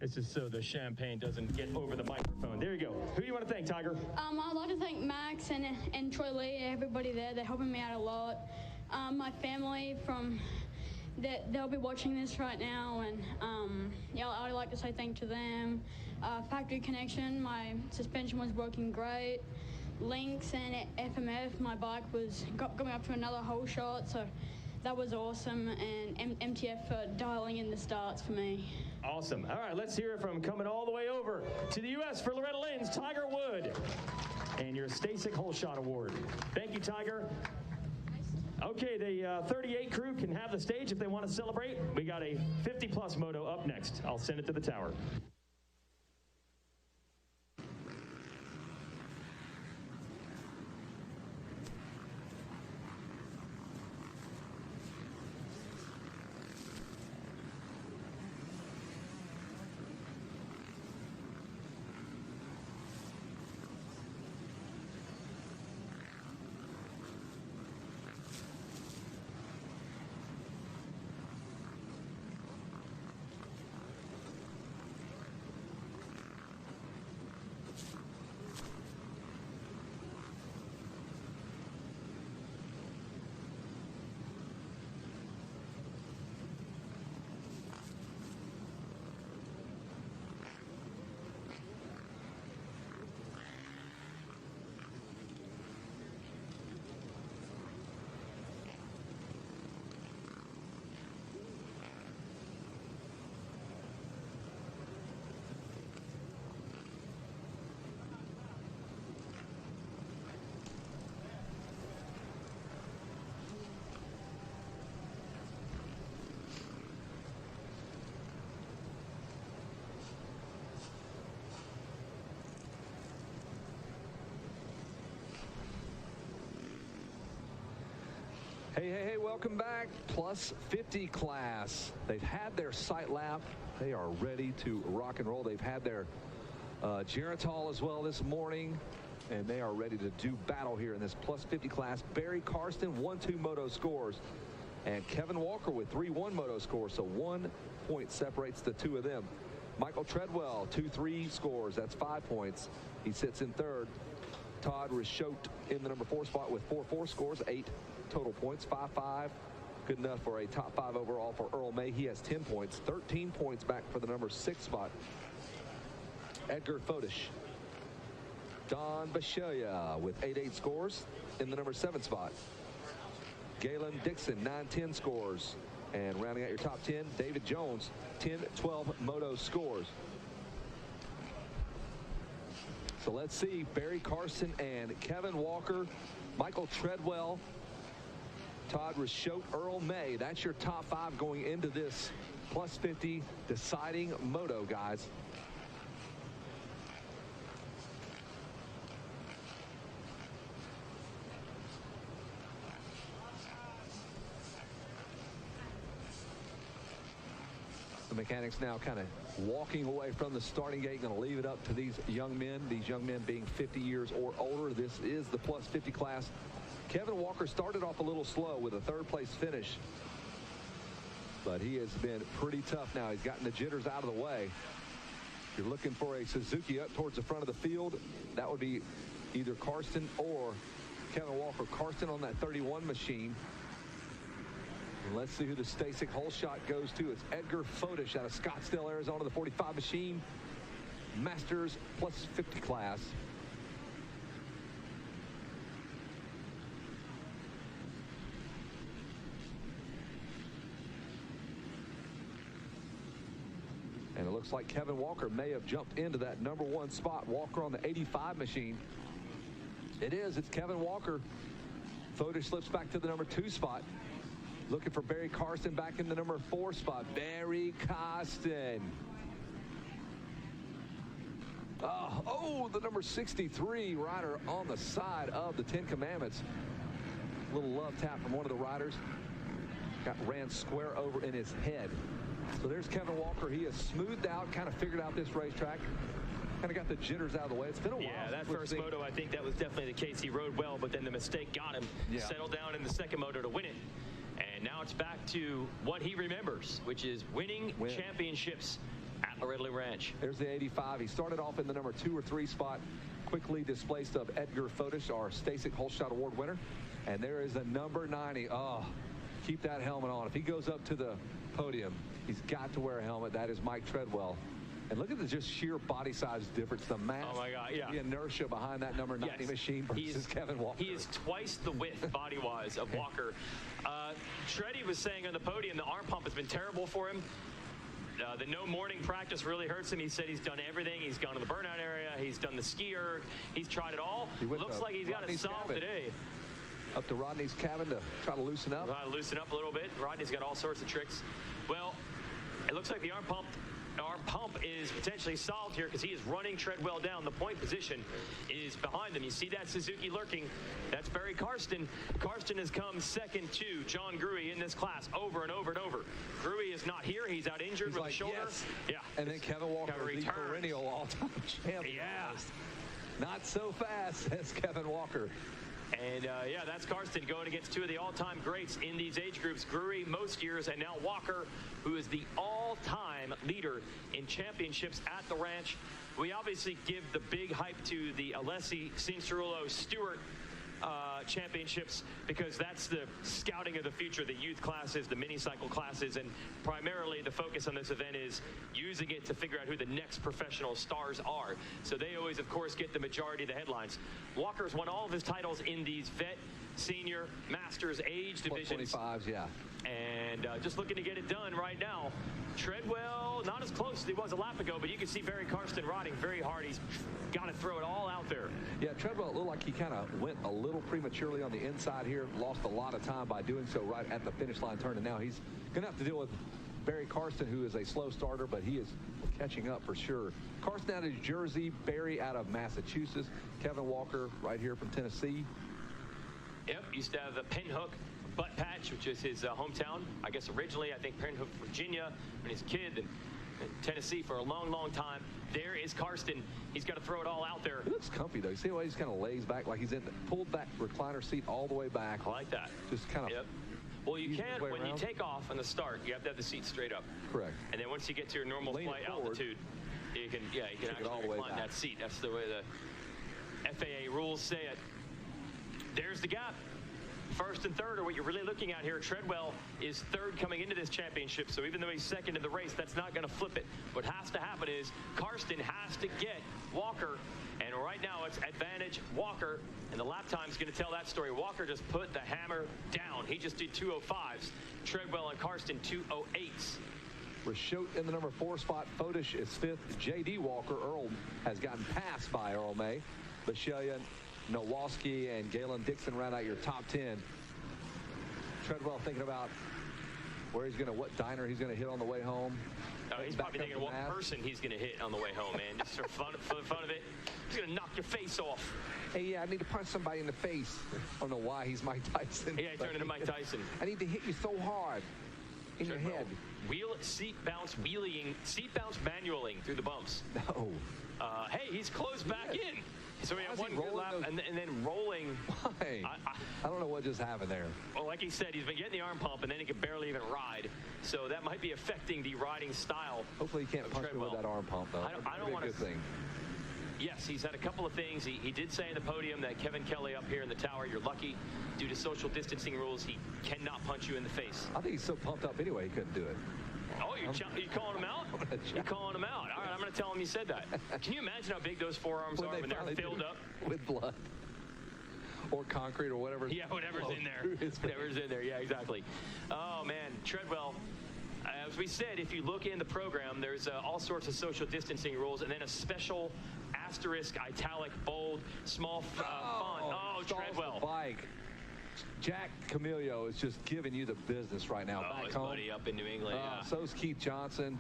This is so the champagne doesn't get over the microphone. There you go. Who do you want to thank, Tiger? I'd like to thank Max and Troy Lee, everybody there. They're helping me out a lot. My family they'll be watching this right now, and yeah, I'd like to say thank to them. Factory Connection, my suspension was working great. Lynx and FMF, my bike got me up to another whole shot, so that was awesome. And MTF for dialing in the starts for me. Awesome. All right, let's hear it from coming all the way over to the U.S. for Loretta Lynn's Tiger Wood and your Stasek Whole Shot Award. Thank you, Tiger. Okay, the 38 crew can have the stage if they want to celebrate. We got a 50-plus moto up next. I'll send it to the tower. Hey, welcome back. Plus 50 class. They've had their sight lap. They are ready to rock and roll. They've had their Geritol as well this morning, and they are ready to do battle here in this plus 50 class. Barry Karsten, 1-2 moto scores, and Kevin Walker with 3-1 moto scores, so 1 point separates the two of them. Michael Treadwell, 2-3 scores. That's 5 points. He sits in third. Todd Rischote in the number 4 spot with 4-4 scores, 8 total points, 5-5. Good enough for a top 5 overall for Earl May. He has 10 points, 13 points back for the number 6 spot. Edgar Fodish. Don Bashelia with 8-8 scores in the number 7 spot. Galen Dixon, 9-10 scores. And rounding out your top 10, David Jones, 10-12 moto scores. So let's see, Barry Carson and Kevin Walker, Michael Treadwell, Todd Rischote, Earl May. That's your top 5 going into this plus 50 deciding moto, guys. The mechanics now kind of walking away from the starting gate, going to leave it up to these young men being 50 years or older. This is the plus 50 class. Kevin Walker started off a little slow with a third-place finish, but he has been pretty tough now. He's gotten the jitters out of the way. If you're looking for a Suzuki up towards the front of the field, that would be either Karsten or Kevin Walker. Karsten on that 31 machine. And let's see who the Stasic hole shot goes to. It's Edgar Fodish out of Scottsdale, Arizona, the 45 machine. Masters plus 50 class. And it looks like Kevin Walker may have jumped into that number 1 spot. Walker on the 85 machine. It is. It's Kevin Walker. Fodish slips back to the number 2 spot. Looking for Barry Karsten back in the number 4 spot. Barry Karsten. Oh, the number 63 rider on the side of the 10 Commandments. Little love tap from one of the riders. Ran square over in his head. So there's Kevin Walker. He has smoothed out, kind of figured out this racetrack. Kind of got the jitters out of the way. It's been a while. Yeah, that first moto, I think that was definitely the case. He rode well, but then the mistake got him. Yeah. Settled down in the second moto to win it. And now it's back to what he remembers, which is winning championships at Loretta Ranch. There's the 85. He started off in the number 2 or 3 spot. Quickly displaced of Edgar Fodish, our Stasic Holshot Award winner. And there is a number 90. Oh, keep that helmet on. If he goes up to the podium, he's got to wear a helmet. That is Mike Treadwell. And look at the just sheer body size difference. The mass, oh my God, yeah. The inertia behind that number 90 machine versus Kevin Walker. He is twice the width body-wise of Walker. Shreddy was saying on the podium the arm pump has been terrible for him. The no morning practice really hurts him. He said he's done everything. He's gone to the burnout area. He's done the skier. He's tried it all. Looks like he's got it solved today. Up to Rodney's cabin to try to loosen up. Loosen up a little bit. Rodney's got all sorts of tricks. Well, it looks like the arm pump is potentially solved here because he is running Treadwell down. The point position is behind him. You see that Suzuki lurking. That's Barry Karsten. Karsten has come second to John Gruey in this class over and over and over. Gruey is not here. He's out injured with a shoulder. Yes. Yeah. And then Kevin Walker, the perennial all-time champion. Yeah. Not so fast as Kevin Walker. And, yeah, that's Karsten going against 2 of the all-time greats in these age groups. Gruey most years, and now Walker, who is the all-time leader in championships at the ranch. We obviously give the big hype to the Alessi Cincerulo Stewart championships because that's the scouting of the future, the youth classes, the mini cycle classes, and primarily the focus on this event is using it to figure out who the next professional stars are. So they always, of course, get the majority of the headlines. Walker's won all of his titles in these vet, senior, masters, age divisions. 25s, yeah. And just looking to get it done right now. Treadwell, not as close as he was a lap ago, but you can see Barry Karsten riding very hard. He's got to throw it all out there. Yeah, Treadwell looked like he kind of went a little prematurely on the inside here, lost a lot of time by doing so right at the finish line turn, and now he's going to have to deal with Barry Karsten, who is a slow starter, but he is catching up for sure. Karsten out of New Jersey, Barry out of Massachusetts, Kevin Walker right here from Tennessee. Yep, used to have the Pinhook Butt Patch, which is his hometown. I guess originally, I think Pinhook, Virginia, when he's a kid, and Tennessee for a long, long time. There is Karsten. He's got to throw it all out there. He looks comfy, though. You see the way he's kind of lays back, like he's in the pulled back recliner seat all the way back. I like that. Just kind of. Yep. Well, you can, when you take off on the start, you have to have the seat straight up. Correct. And then once you get to your normal flight altitude, you can actually recline that seat. That's the way the FAA rules say it. There's the gap. First and third are what you're really looking at here. Treadwell is third coming into this championship, so even though he's second in the race, that's not going to flip it. What has to happen is Karsten has to get Walker, and right now it's advantage Walker, and the lap time is going to tell that story. Walker just put the hammer down. He just did 2:05s. Treadwell and Karsten 2:08s. Rashote in the number 4 spot. Fodish is 5th. J.D. Walker, Earl, has gotten passed by Earl May. Bashelia, Nowalski, and Galen Dixon round out your top 10. Treadwell thinking about where he's going to, what diner he's going to hit on the way home. He's probably thinking what person he's going to hit on the way home, man. Just for the fun of it. He's going to knock your face off. Hey, yeah, I need to punch somebody in the face. I don't know why he's Mike Tyson. Yeah, he turned into Mike Tyson. I need to hit you so hard. in your head. Seat bounce manualing through the bumps. No. Hey, he's closed back in. So we have one good lap and then rolling. Why? I don't know what just happened there. Well, like he said, he's been getting the arm pump, and then he can barely even ride. So that might be affecting the riding style. Hopefully he can't punch me with that arm pump, though. I don't want to. Good thing. Yes, he's had a couple of things. He did say in the podium that Kevin Kelly up here in the tower, you're lucky. Due to social distancing rules, he cannot punch you in the face. I think he's so pumped up anyway he couldn't do it. Oh, you're calling him out? You're calling him out. All right, I'm going to tell him you said that. Can you imagine how big those forearms are when they're filled up? With blood. Or concrete or whatever. Yeah, whatever's in there. Whatever's in there. Yeah, exactly. Oh, man. Treadwell, as we said, if you look in the program, there's all sorts of social distancing rules and then a special asterisk, italic, bold, small font. Oh, Treadwell. Bike. Jack Camilio is just giving you the business right now. Back home. Buddy up in New England, yeah. So's Keith Johnson.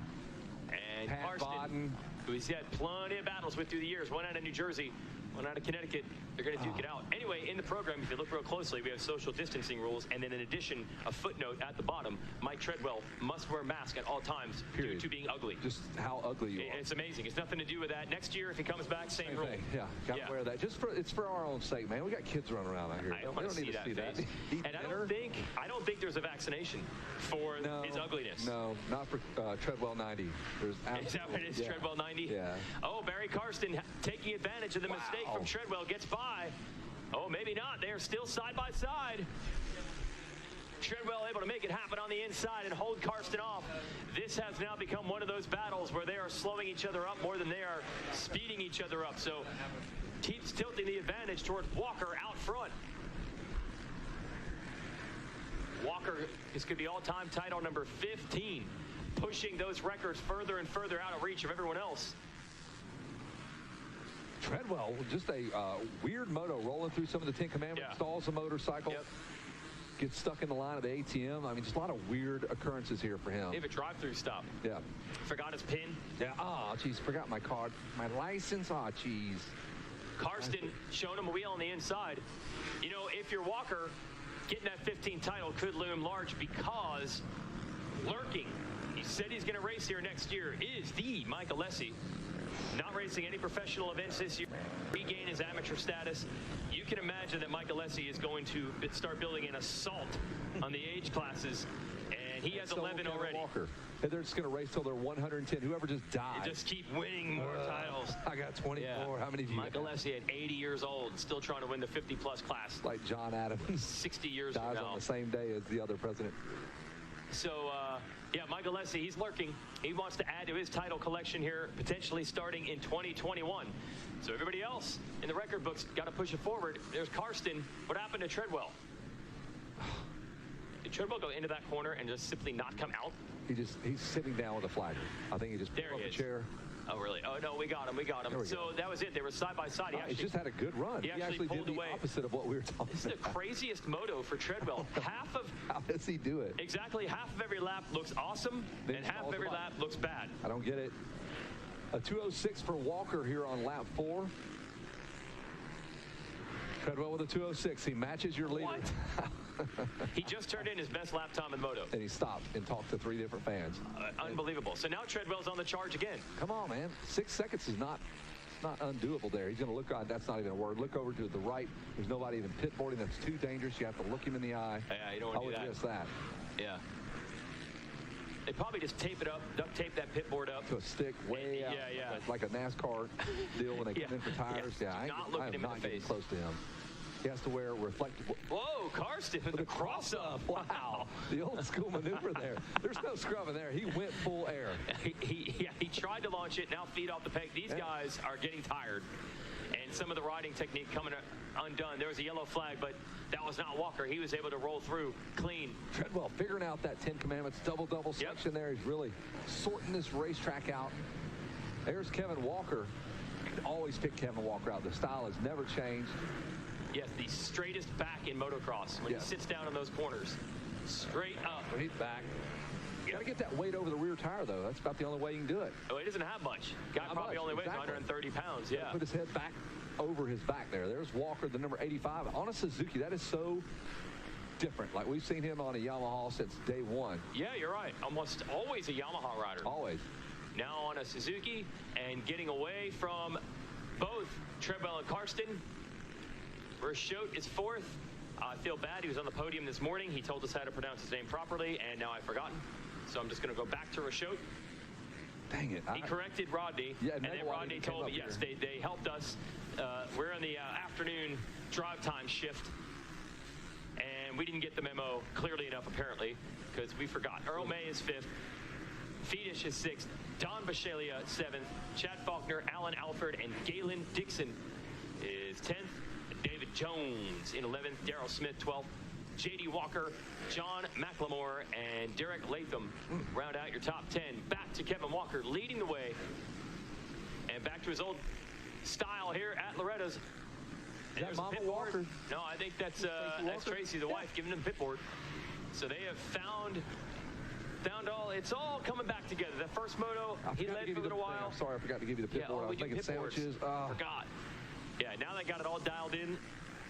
And Pat Karsten, who he's had plenty of battles with through the years. One out of New Jersey, one out of Connecticut. They're going to duke it out. Anyway, in the program, if you look real closely, we have social distancing rules, and then in addition, a footnote at the bottom, Mike Treadwell must wear a mask at all times due to being ugly. Just how ugly you are. It's amazing. It's nothing to do with that. Next year, if he comes back, same rule. Yeah, got to wear that. It's for our own sake, man. We got kids running around out here. I don't want to see that face. And I don't think there's a vaccination for his ugliness. No, not for Treadwell 90. Is that what it is, Treadwell 90? Yeah. Oh, Barry Karsten taking advantage of the mistake from Treadwell, gets by. Oh, maybe not. They're still side by side. Treadwell able to make it happen on the inside and hold Karsten off. This has now become one of those battles where they are slowing each other up more than they are speeding each other up. So keeps tilting the advantage towards Walker out front. Walker, this could be all-time title number 15, pushing those records further and further out of reach of everyone else. Treadwell, just a weird moto rolling through some of the Ten Commandments, stalls a motorcycle, gets stuck in the line of the ATM. I mean, just a lot of weird occurrences here for him. They have a drive-through stop. Yeah. Forgot his pin. Yeah. Oh, geez, forgot my card. My license. Oh, geez. Karsten showing him a wheel on the inside. You know, if you're Walker, getting that 15 title could loom large because lurking, he said he's going to race here next year, is the Mike Alessi. Not racing any professional events this year, regain his amateur status. You can imagine that Mike Alessi is going to start building an assault on the age classes, and he has 11 already. Walker. And they're just going to race till they're 110. Whoever just dies. They just keep winning more titles. I got 24. Yeah. How many of you? Mike Alessi at 80 years old, still trying to win the 50-plus class. Like John Adams. 60 years from now. Dies on the same day as the other president. So, yeah, Mike Alessi, he's lurking. He wants to add to his title collection here, potentially starting in 2021. So everybody else in the record books got to push it forward. There's Karsten. What happened to Treadwell? Did Treadwell go into that corner and just simply not come out? He's sitting down with a flagger. I think he just pulled up the chair. Oh, really? Oh, no, we got him. So that was it. They were side by side. He just had a good run. He actually did the opposite of what we were talking about. This is the craziest moto for Treadwell. How does he do it? Exactly. Half of every lap looks awesome, and half of every lap looks bad. I don't get it. A 2:06 for Walker here on lap 4. Treadwell with a 2:06. He matches your leader. What? He just turned in his best lap time in moto. And he stopped and talked to 3 different fans. Unbelievable. So now Treadwell's on the charge again. Come on, man. 6 seconds is not undoable there. He's going to look on. That's not even a word. Look over to the right. There's nobody even pit boarding. That's too dangerous. You have to look him in the eye. Yeah, you don't want to do that. I would miss that. Yeah. They probably just tape it up, duct tape that pit board up. To a stick way out. Yeah. Like a NASCAR deal when they come in for tires. Yeah, I'm not getting close to him. He has to wear reflective. Whoa, Karsten with the cross-up. Wow. The old school maneuver there. There's no scrubbing there. He went full air. He tried to launch it, now feet off the peg. These guys are getting tired. And some of the riding technique coming undone. There was a yellow flag, but that was not Walker. He was able to roll through clean. Treadwell figuring out that 10 Commandments double section there. He's really sorting this racetrack out. There's Kevin Walker. You can always pick Kevin Walker out. The style has never changed. Yes, the straightest back in motocross when he sits down in those corners. Straight up. When he's back. You got to get that weight over the rear tire, though. That's about the only way you can do it. Oh, he doesn't have much. Guy probably only weighs 130 pounds, yeah. Put his head back over his back there. There's Walker, the number 85. On a Suzuki, that is so different. Like, we've seen him on a Yamaha since day one. Yeah, you're right. Almost always a Yamaha rider. Always. Now on a Suzuki and getting away from both Treadwell and Karsten. Rashot is fourth. I feel bad. He was on the podium this morning. He told us how to pronounce his name properly, and now I've forgotten. So I'm just going to go back to Rashot. Dang it. He corrected Rodney, Yeah, and then Rodney told me, yes, they helped us. We're in the afternoon drive time shift, and we didn't get the memo clearly enough, apparently, because we forgot. Earl May is fifth. Fedish is sixth. Don Bashalia, seventh. Chad Faulkner, Alan Alford, and Galen Dixon is 10th. David Jones in 11th. Darrell Smith, 12th. J.D. Walker, John McLemore, and Derek Latham round out your top 10. Back to Kevin Walker leading the way, and back to his old style here at Loretta's. Is that Mama Walker? No, I think that's Tracy, the wife, giving him the pit board. So they have found all. It's all coming back together. That first moto, he led for a little while. I'm sorry, I forgot to give you the pit board. I was making sandwiches. Forgot. Yeah, now they got it all dialed in.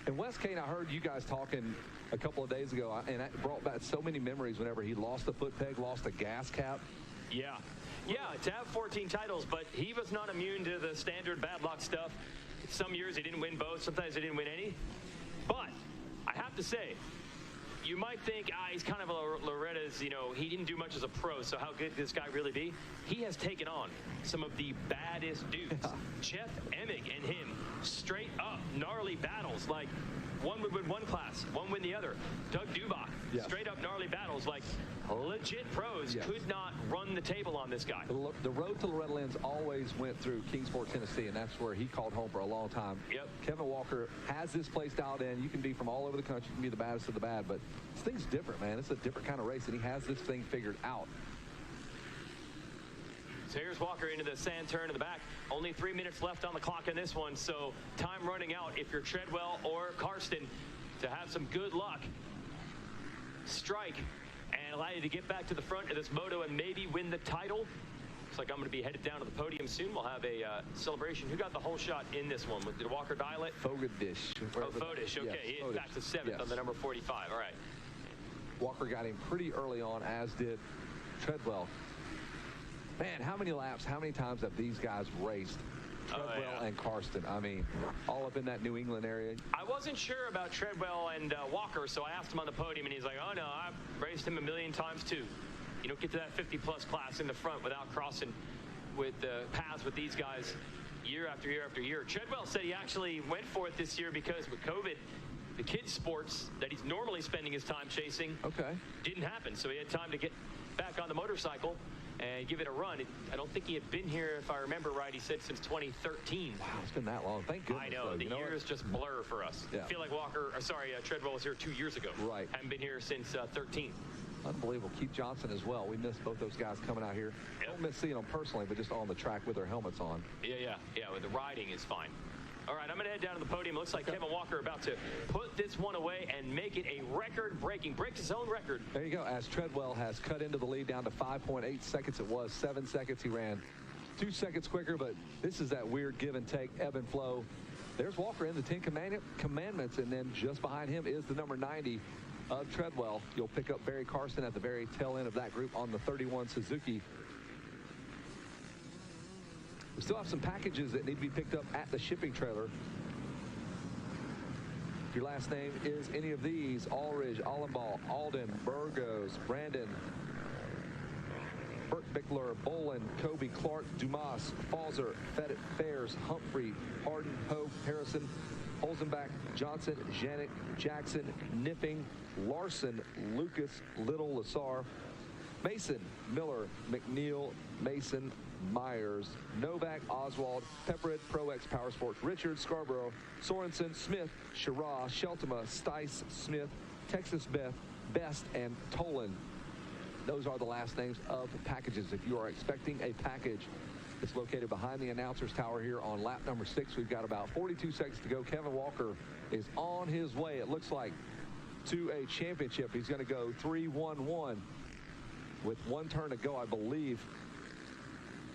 And Wes Kane, I heard you guys talking a couple of days ago, and it brought back so many memories whenever he lost the foot peg, lost the gas cap. Yeah. Yeah, to have 14 titles, but he was not immune to the standard bad luck stuff. Some years he didn't win both, sometimes he didn't win any. But I have to say, you might think, he's kind of a Loretta's, he didn't do much as a pro, so how good could this guy really be? He has taken on some of the baddest dudes. Yeah. Jeff Emig and him, straight up gnarly battles, like one would win one class, one win the other. Doug Dubach, straight up gnarly battles, like legit pros could not run the table on this guy. The road to Loretta Lynn's always went through Kingsport, Tennessee, and that's where he called home for a long time. Yep. Kevin Walker has this place dialed in. You can be from all over the country. You can be the baddest of the bad, but this thing's different, man. It's a different kind of race, and he has this thing figured out. So here's Walker into the sand turn in the back. Only 3 minutes left on the clock in this one, so time running out if you're Treadwell or Karsten to have some good luck. Strike and allow you to get back to the front of this moto and maybe win the title. Looks like I'm going to be headed down to the podium soon. We'll have a celebration. Who got the whole shot in this one? Did Walker dial it? Fogedish. Oh, Fodish. Okay, he is back to 7th on the number 45. All right. Walker got him pretty early on, as did Treadwell. Man, how many laps, how many times have these guys raced? Treadwell and Karsten. I mean, all up in that New England area. I wasn't sure about Treadwell and Walker, so I asked him on the podium, and he's like, oh, no, I've raced him a million times, too. You don't get to that 50-plus class in the front without crossing with the paths with these guys year after year after year. Treadwell said he actually went for it this year because with COVID, the kids' sports that he's normally spending his time chasing didn't happen, so he had time to get back on the motorcycle and give it a run. I don't think he had been here, if I remember right, he said since 2013. Wow, it's been that long. Thank goodness. I know. The years just blur for us. Yeah. I feel like Treadwell was here 2 years ago. Right. Haven't been here since 13. Unbelievable. Keith Johnson as well. We missed both those guys coming out here. Yep. Don't miss seeing them personally, but just on the track with their helmets on. Yeah, with the riding is fine. All right, I'm going to head down to the podium. It looks like Kevin Walker about to put this one away and make it a breaks his own record. There you go, as Treadwell has cut into the lead down to 5.8 seconds. It was 7 seconds. He ran 2 seconds quicker, but this is that weird give and take, ebb and flow. There's Walker in the 10 Commandments, and then just behind him is the number 90 of Treadwell. You'll pick up Barry Karsten at the very tail end of that group on the 31 Suzuki. We still have some packages that need to be picked up at the shipping trailer. If your last name is any of these: Allridge, Allenball, Alden, Burgos, Brandon, Bickler, Bolin, Kobe, Clark, Dumas, Falzer, Fettit, Fairs, Humphrey, Harden, Hope, Harrison, Holzenbach, Johnson, Janik, Jackson, Nipping, Larson, Lucas, Little, Lassar, Mason, Miller, McNeil, Mason, Myers, Novak, Oswald, Pepperid, Pro X Power Sports, Richard, Scarborough, Sorensen, Smith, Shira, Sheltima, Stice, Smith, Texas Best, and Tolan. Those are the last names of packages. If you are expecting a package, it's located behind the announcer's tower here on lap number 6. We've got about 42 seconds to go. Kevin Walker is on his way, it looks like, to a championship. He's going to go 3-1-1 with 1 turn to go, I believe.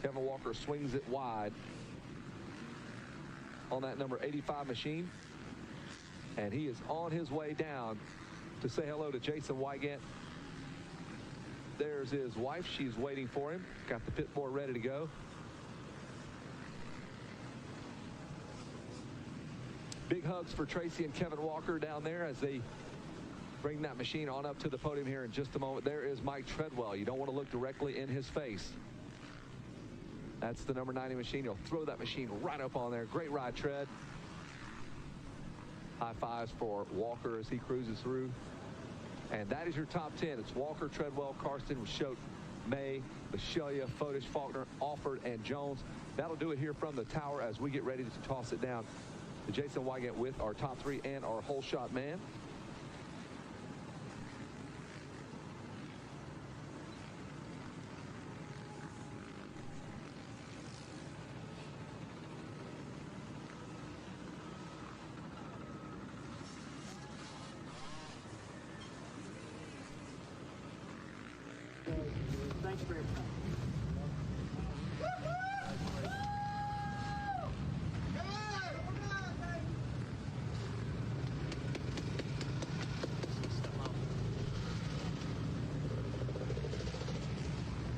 Kevin Walker swings it wide on that number 85 machine, and he is on his way down to say hello to Jason Wygant. There's his wife. She's waiting for him. Got the pit board ready to go. Big hugs for Tracy and Kevin Walker down there as they bring that machine on up to the podium here in just a moment. There is Mike Treadwell. You don't want to look directly in his face. That's the number 90 machine. You'll throw that machine right up on there. Great ride, Tread. High fives for Walker as he cruises through. And that is your top 10. It's Walker, Treadwell, Karsten, Schote, May, Bisceglia, Fodish, Faulkner, Alford, and Jones. That'll do it here from the tower as we get ready to toss it down to Jason Wygant with our top 3 and our whole shot man. Thanks for your time.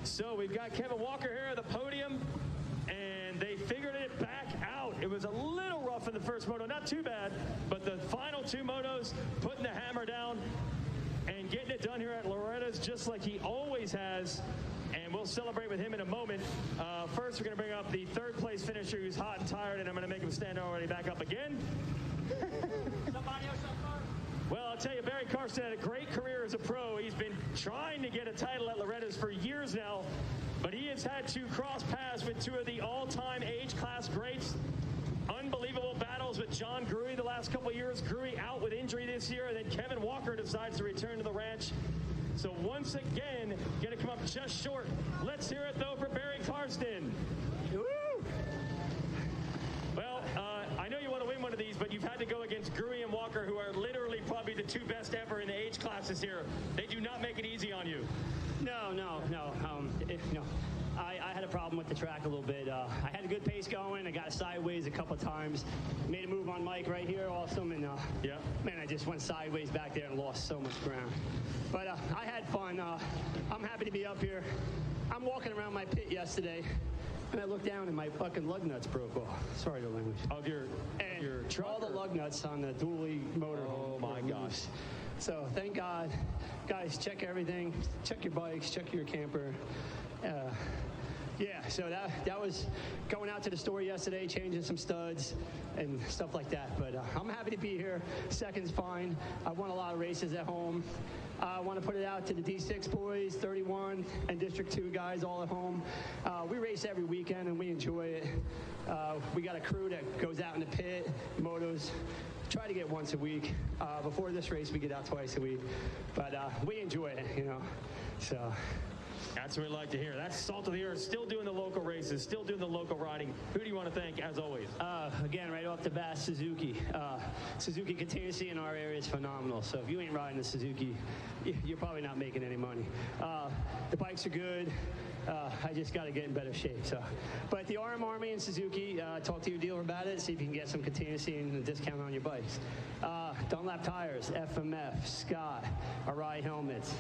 So we've got Kevin Walker here at the podium, and they figured it back out. It was a little rough in the first moto, not too bad, but the final 2 motos, putting the hammer down and getting it done here at Loretta's just like he always has. And we'll celebrate with him in a moment. First, we're going to bring up the 3rd place finisher who's hot and tired, and I'm going to make him stand already back up again. Somebody else up front? Well, I'll tell you, Barry Karsten had a great career as a pro. He's been trying to get a title at Loretta's for years now, but he has had to cross paths with 2 of the all-time age class greats. Unbelievable battles with John Gruey the last couple of years. Gruey out with injury this year, and then Kevin Walker decides to return to the ranch. So once again, going to come up just short. Let's hear it, though, for Barry Karsten. Woo! Well, I know you want to win one of these, but you've had to go against Gruey and Walker, who are literally probably the 2 best ever in the age classes here. They do not make it easy on you. No. I had a problem with the track a little bit. I had a good pace going. I got sideways a couple times. Made a move on Mike right here, awesome. And man, I just went sideways back there and lost so much ground. But I had fun. I'm happy to be up here. I'm walking around my pit yesterday, and I looked down and my fucking lug nuts broke off. Sorry to language. Of your truck? All the lug nuts on the dually motor. Oh my gosh. So thank God. Guys, check everything. Check your bikes, check your camper. Yeah, so that was going out to the store yesterday, changing some studs and stuff like that. But I'm happy to be here. Second's fine. I won a lot of races at home. I want to put it out to the D6 boys, 31, and District 2 guys all at home. We race every weekend, and we enjoy it. We got a crew that goes out in the pit, motos. Try to get once a week. Before this race, we get out twice a week. But we enjoy it, you know. So that's what we like to hear. That's Salt of the Earth, still doing the local races, still doing the local riding. Who do you want to thank, as always? Again, right off the bat, Suzuki. Suzuki contingency in our area is phenomenal. So if you ain't riding a Suzuki, you're probably not making any money. The bikes are good. I just got to get in better shape. So, but the RM Army and Suzuki, talk to your dealer about it. See if you can get some contingency and a discount on your bikes. Dunlap tires, FMF, Scott, Arai helmets.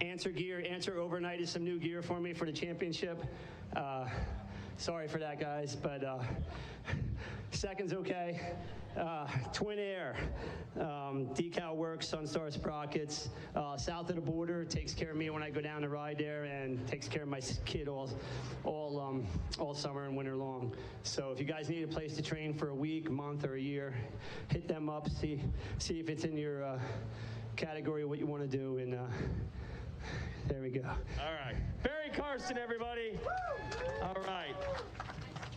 Answer gear. Answer overnighted some new gear for me for the championship. Sorry for that, guys, but second's okay. Twin Air, decal works, Sunstar sprockets. South of the border takes care of me when I go down to ride there, and takes care of my kid all summer and winter long. So if you guys need a place to train for a week, month, or a year, hit them up. See if it's in your category what you want to do, and there we go. All right, Barry Karsten, everybody. All right.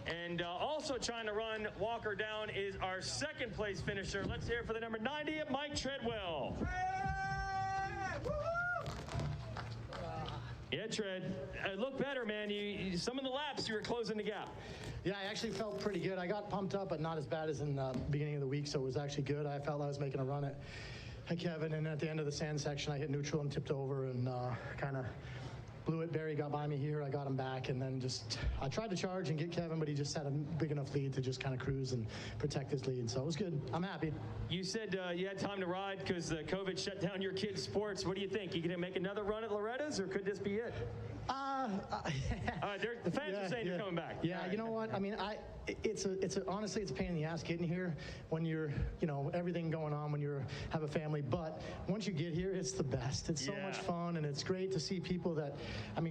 And also trying to run Walker down is our second place finisher. Let's hear it for the number 90 of Mike Treadwell. Yeah, Tread. Look better, man. Some of the laps you were closing the gap. Yeah, I actually felt pretty good. I got pumped up, but not as bad as in the beginning of the week, so it was actually good. I felt I was making a run at Kevin, and at the end of the sand section, I hit neutral and tipped over and kind of blew it. Barry got by me here. I got him back, and then I tried to charge and get Kevin, but he just had a big enough lead to just kind of cruise and protect his lead. So it was good. I'm happy. You said you had time to ride because COVID shut down your kids' sports. What do you think? You going to make another run at Loretta's, or could this be it? The fans are saying you're coming back. Yeah, you know what? I mean, honestly, it's a pain in the ass getting here when you're, everything going on when you have a family. But once you get here, it's the best. It's so much fun, and it's great to see people that,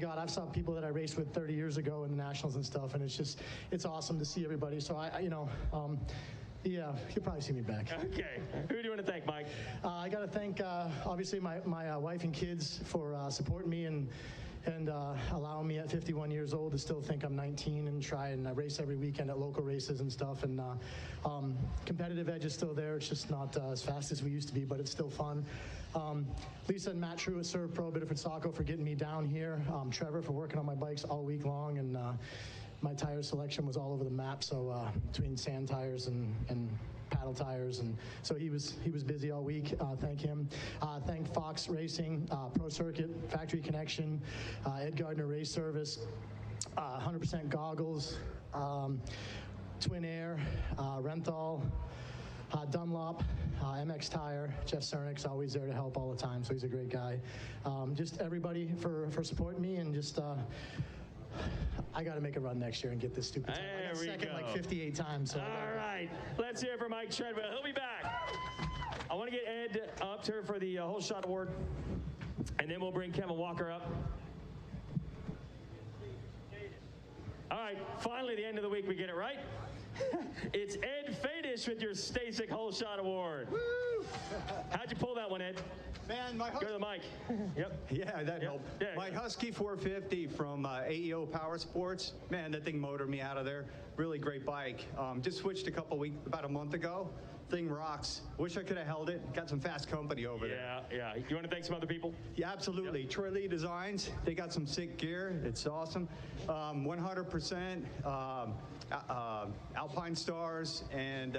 God, I've saw people that I raced with 30 years ago in the Nationals and stuff, and it's awesome to see everybody. So yeah, you'll probably see me back. Okay. Who do you want to thank, Mike? I got to thank, obviously, my wife and kids for supporting me and allowing me at 51 years old to still think I'm 19 and try and race every weekend at local races and stuff. And competitive edge is still there. It's just not as fast as we used to be, but it's still fun. Lisa and Matt True at Serve Pro Biddeford Saco for getting me down here. Trevor for working on my bikes all week long, and my tire selection was all over the map. So between sand tires and paddle tires, and so he was busy all week. Thank him. Thank Fox Racing, Pro Circuit, Factory Connection, Ed Gardner Race Service, 100% Goggles, Twin Air, Renthal, Dunlop, MX Tire. Jeff Cernick's always there to help all the time, so he's a great guy. Just everybody for supporting me, and just I got to make a run next year and get this stupid time. I got second like 58 times. So all right. Let's hear it for Mike Treadwell. He'll be back. I want to get Ed up here for the Whole Shot Award, and then we'll bring Kevin Walker up. All right. Finally, the end of the week, we get it right. It's Ed Fadish with your Stasic Whole Shot Award. Woo! How'd you pull that one, Ed? Man, Go to the mic. Yep. Yeah, that helped. Yeah, my Husky 450 from AEO Power Sports. Man, that thing motored me out of there. Really great bike. Just switched about a month ago. Thing rocks. Wish I could have held it. Got some fast company over there. Yeah. You want to thank some other people? Yeah, absolutely. Yep. Troy Lee Designs. They got some sick gear. It's awesome. 100% Alpine Stars and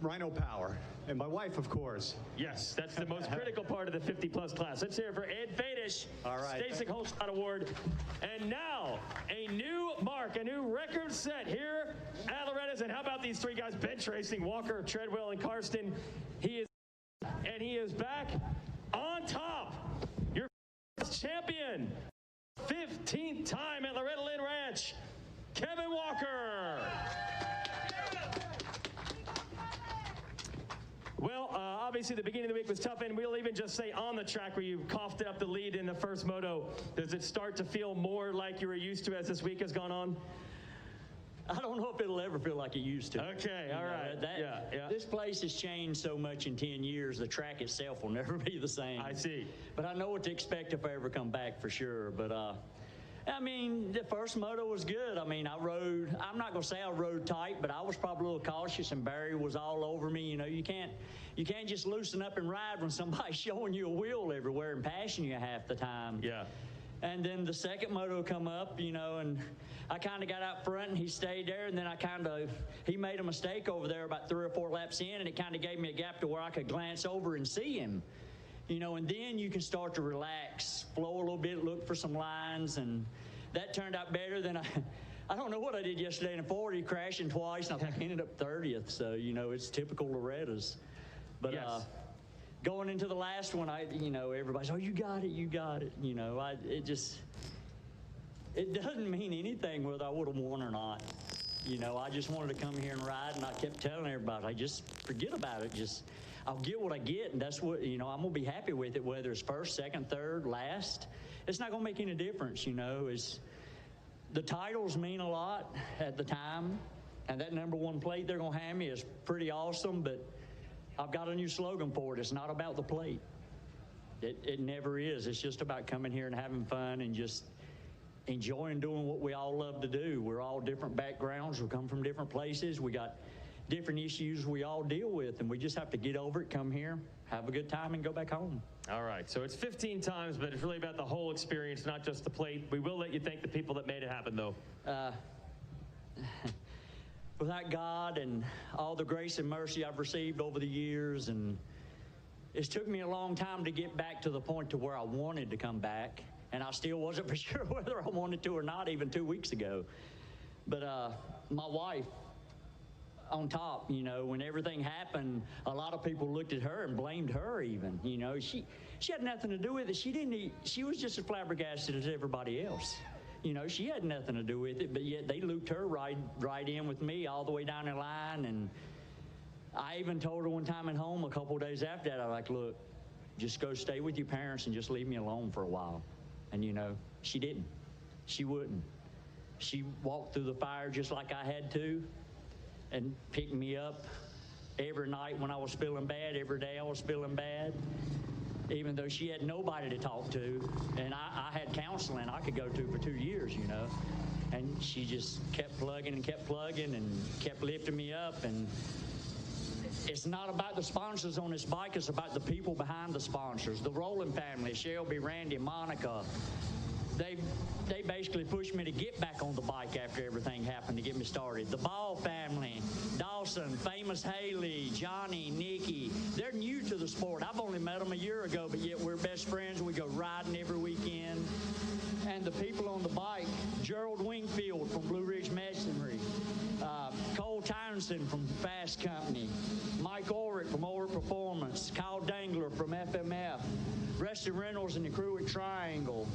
Rhino Power. And my wife, of course. Yes, that's the most critical part of the 50-plus class. Let's hear it for Ed Fadish. All right. Stasic Whole Shot Award. And now, a new mark, a new record set here at Loretta's. And how about these three guys bench racing, Walker, Treadwell, and Karsten. He is back on top. Your champion, 15th time at Loretta Lynn Ranch, Kevin Walker. Well, obviously the beginning of the week was tough, and we'll even just say on the track where you coughed up the lead in the first moto, does it start to feel more like you were used to as this week has gone on? I don't know if it'll ever feel like it used to. Okay, all right. This place has changed so much in 10 years, the track itself will never be the same. I see. But I know what to expect if I ever come back for sure. But, the first moto was good. I'm not going to say I rode tight, but I was probably a little cautious, and Barry was all over me. You can't just loosen up and ride when somebody's showing you a wheel everywhere and passing you half the time. Yeah. And then the second moto come up, and I kind of got out front and he stayed there, and then he made a mistake over there about 3 or 4 laps in, and it kind of gave me a gap to where I could glance over and see him. And then you can start to relax, flow a little bit, look for some lines, and that turned out better than I don't know what I did yesterday in a 40, crashing twice, and I think I ended up 30th, so, it's typical Loretta's. But yes. Going into the last one, everybody's, oh, you got it. It doesn't mean anything whether I would have won or not. I just wanted to come here and ride, and I kept telling everybody, I just forget about it. I'll get what I get, and that's what, I'm going to be happy with it, whether it's first, second, third, last. It's not going to make any difference, the titles mean a lot at the time, and that #1 plate they're going to hand me is pretty awesome, but I've got a new slogan for it. It's not about the plate. It never is. It's just about coming here and having fun and just enjoying doing what we all love to do. We're all different backgrounds. We come from different places. We got different issues we all deal with, and we just have to get over it, come here, have a good time, and go back home. All right, so it's 15 times, but it's really about the whole experience, not just the plate. We will let you thank the people that made it happen, though. Without God and all the grace and mercy I've received over the years, and it's took me a long time to get back to the point to where I wanted to come back. And I still wasn't for sure whether I wanted to or not even 2 weeks ago. But my wife, on top, you know, when everything happened, a lot of people looked at her and blamed her even. You know, she had nothing to do with it. She was just as flabbergasted as everybody else. You know, she had nothing to do with it, but yet they looped her right in with me all the way down the line. And I even told her one time at home a couple of days after that, I was like, look, just go stay with your parents and just leave me alone for a while. And, you know, she didn't. She wouldn't. She walked through the fire just like I had to and picked me up every night when I was feeling bad, every day I was feeling bad, even though she had nobody to talk to. And I had counseling I could go to for 2 years, you know. And she just kept plugging and kept lifting me up. And it's not about the sponsors on this bike, it's about the people behind the sponsors. The Rowland family, Shelby, Randy, Monica, they basically pushed me to get back on the bike after everything happened to get me started. The Ball family, Dawson, Famous Haley, Johnny, Nikki, they're new to the sport. I've only met them a year ago, but yet we're best friends. We go riding every weekend. And the people on the bike, Gerald Wingfield from Blue Ridge Masonry, Cole Townsend from Fast Company, Mike Ulrich from Ulrich Performance, Kyle Dangler from FMF, Rusty Reynolds and the crew at Triangle,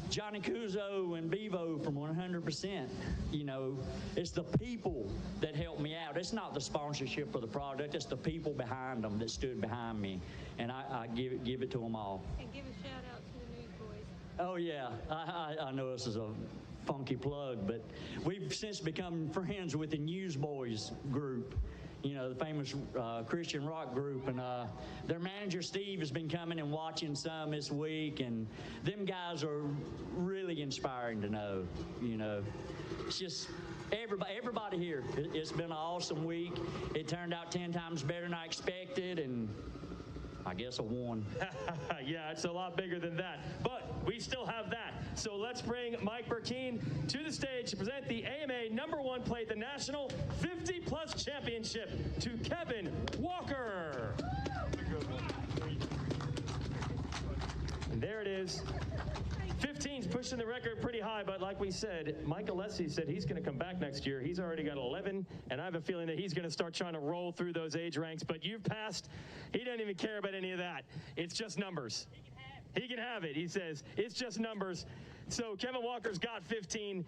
Johnny Cuzo and Bevo from 100%. You know, it's the people that helped me out. It's not the sponsorship for the product. It's the people behind them that stood behind me. And I give it to them all. And give a shout out to the Newsboys. Oh, yeah. I know this is a funky plug, but we've since become friends with the Newsboys group. You know, the famous Christian rock group, and their manager Steve has been coming and watching some this week, and them guys are really inspiring to know. You know, it's just everybody here. It's been an awesome week. It turned out 10 times better than I expected, and I guess I won. Yeah, it's a lot bigger than that, but we still have that. So let's bring Mike Burkeen to the stage to present the AMA #1 plate, the National 50-plus Championship, to Kevin Walker. And there it is. 15's pushing the record pretty high, but like we said, Mike Alessi said he's going to come back next year. He's already got 11, and I have a feeling that he's going to start trying to roll through those age ranks, but you've passed. He doesn't even care about any of that. It's just numbers. He can have it. He says, it's just numbers. So Kevin Walker's got 15,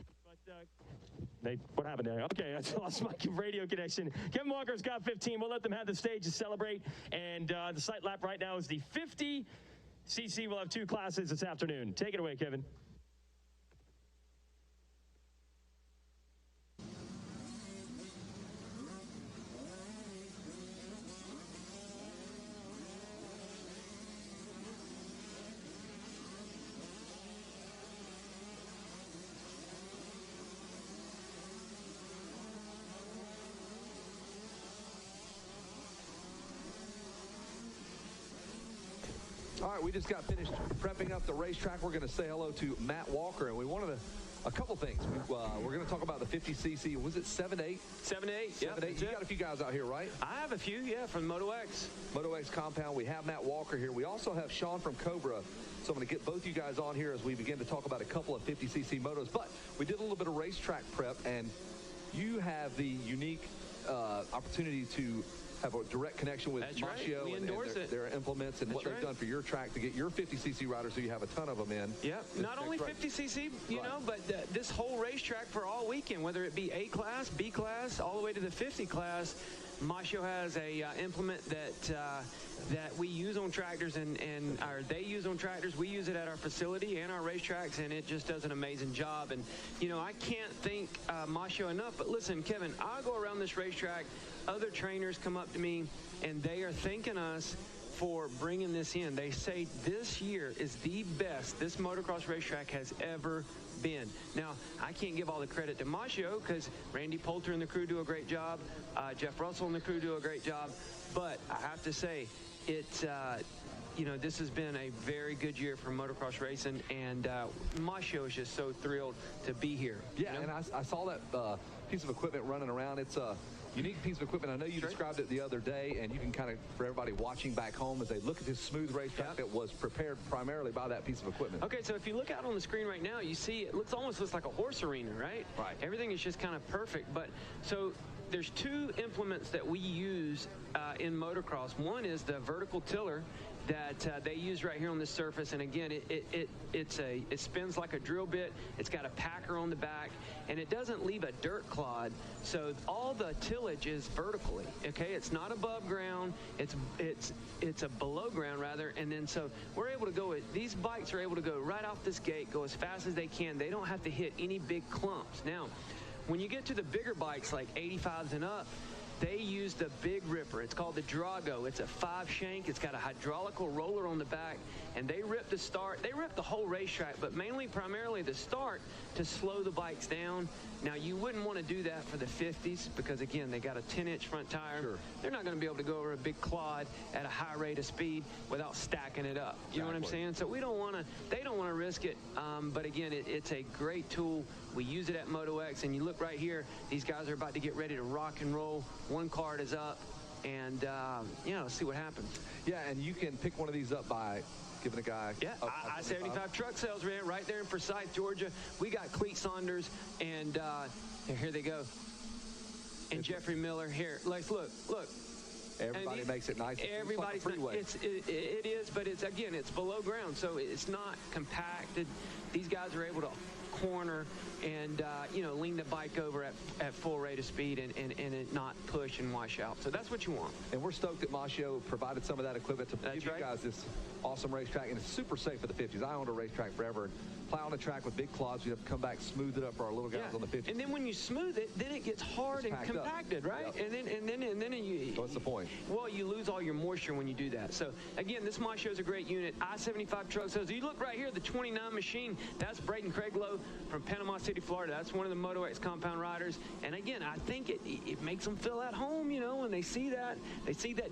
but what happened there? Okay, I lost my radio connection. Kevin Walker's got 15. We'll let them have the stage to celebrate, and the sight lap right now is the 50. CC will have 2 classes this afternoon. Take it away, Kevin. All right, we just got finished prepping up the racetrack. We're going to say hello to Matt Walker, and we wanted a couple things. We're going to talk about the 50cc. Was it 7 to 8? 7 to 8. 7 to 8. You got a few guys out here, right? I have a few, yeah, from Moto X. Moto X compound. We have Matt Walker here. We also have Sean from Cobra. So I'm going to get both you guys on here as we begin to talk about a couple of 50cc motos. But we did a little bit of racetrack prep, and you have the unique opportunity to have a direct connection with Machio and their implements and what they've done for your track to get your 50cc riders, so you have a ton of them in. Yeah, not only 50cc, you know, but this whole racetrack for all weekend, whether it be A class, B class, all the way to the 50 class, Machio has a implement that we use on tractors and they use on tractors. We use it at our facility and our racetracks, and it just does an amazing job. And, you know, I can't thank Machio enough. But listen, Kevin, I go around this racetrack, other trainers come up to me, and they are thanking us for bringing this in. They say this year is the best this motocross racetrack has ever been. Now, I can't give all the credit to Machio because Randy Poulter and the crew do a great job. Jeff Russell and the crew do a great job. But I have to say, it's, you know, this has been a very good year for motocross racing, and Machio is just so thrilled to be here. Yeah, you know? And I saw that piece of equipment running around. It's Unique piece of equipment. I know you described it the other day, and you can kind of, for everybody watching back home, as they look at this smooth racetrack that was prepared primarily by that piece of equipment. Okay, so if you look out on the screen right now, you see it almost looks like a horse arena, right? Right. Everything is just kind of perfect. But so there's two implements that we use in motocross. One is the vertical tiller that they use right here on this surface, and again, it spins like a drill bit. It's got a packer on the back, and it doesn't leave a dirt clod. So all the tillage is vertically. Okay, it's not above ground. It's a below ground rather. And then so we're able to go. These bikes are able to go right off this gate, go as fast as they can. They don't have to hit any big clumps. Now, when you get to the bigger bikes like 85s and up, they use the big ripper. It's called the Drago. It's a 5-shank. It's got a hydraulical roller on the back, and they rip the start. They rip the whole racetrack, but primarily the start to slow the bikes down. Now, you wouldn't want to do that for the 50s because, again, they got a 10-inch front tire. Sure. They're not going to be able to go over a big clod at a high rate of speed without stacking it up. You know what I'm saying? So they don't want to risk it. But, again, it's a great tool. We use it at MotoX, and you look right here. These guys are about to get ready to rock and roll. One card is up, and, let's see what happens. Yeah, and you can pick one of these up by giving a guy I-75 truck sales, man, right there in Forsyth, Georgia. We got Cleet Saunders, and here they go. And Jeffrey Miller here. Like, look. Everybody makes it nice. Everybody's freeway. It is, but it's below ground, so it's not compacted. These guys are able to corner and lean the bike over at full rate of speed and it not push and wash out. So that's what you want. And we're stoked that Machio provided some of that equipment to give you guys this awesome racetrack, and it's super safe for the 50s. I owned a racetrack forever and play on a track with big clods. You have to come back, smooth it up for our little guys on the 50s. And then when you smooth it, then it gets hard and compacted, right? Yep. And then you. What's the point? Well, you lose all your moisture when you do that. So again, this Machio is a great unit. I-75 truck sales. You look right here, the 29 machine. That's Braden Craiglow from Panama City, Florida. That's one of the MotoX compound riders. And again, I think it makes them feel at home, when they see that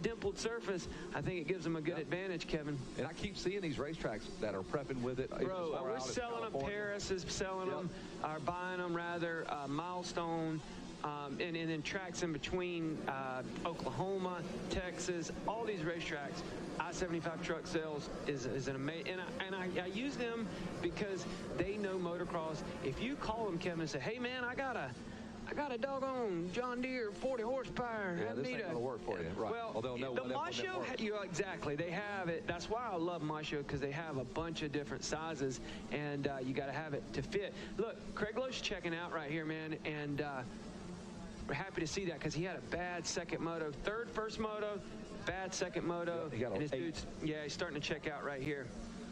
dimpled surface. I think it gives them a good advantage, Kevin. And I keep seeing these racetracks that are prepping with it. Bro, we're selling them. Paris is selling them, or buying them rather. Milestone. And then tracks in between Oklahoma, Texas, all these racetracks. I-75 truck sales is an amazing, and I use them because they know motocross. If you call them, Kevin, and say, hey man, I got a doggone John Deere 40 horsepower. Yeah, this ain't going to work for you. Right. Well, they'll know the Machio, exactly. They have it. That's why I love Machio, because they have a bunch of different sizes, and you got to have it to fit. Look, Craig Lowe's checking out right here, man, and we're happy to see that because he had a bad second moto. First moto, bad second moto. He got and his dude's, he's starting to check out right here.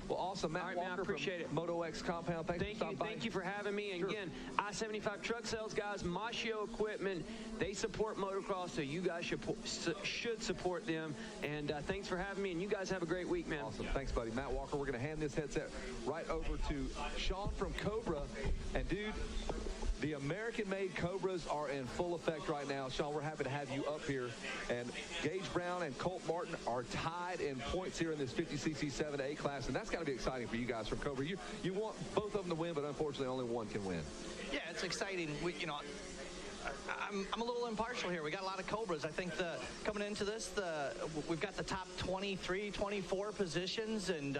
Well, awesome. Matt Walker, man, I appreciate it. MotoX Compound. Thank you for having me. And again, I-75 truck sales guys, Machio equipment, they support motocross, so you guys should support them. And thanks for having me, and you guys have a great week, man. Awesome. Thanks, buddy. Matt Walker, we're going to hand this headset right over to Sean from Cobra. And, dude, the American-made Cobras are in full effect right now. Sean, we're happy to have you up here. And Gage Brown and Colt Martin are tied in points here in this 50cc 7-8 class, and that's got to be exciting for you guys from Cobra. You want both of them to win, but unfortunately only one can win. Yeah, it's exciting. I'm a little impartial here. We got a lot of Cobras. I think coming into this, we've got the top 23, 24 positions, and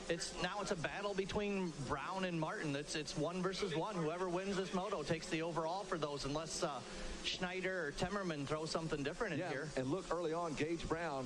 it's a battle between Brown and Martin. It's 1 versus 1. Whoever wins this moto takes the overall for those, unless Schneider or Temmerman throw something different in here. And look, early on, Gage Brown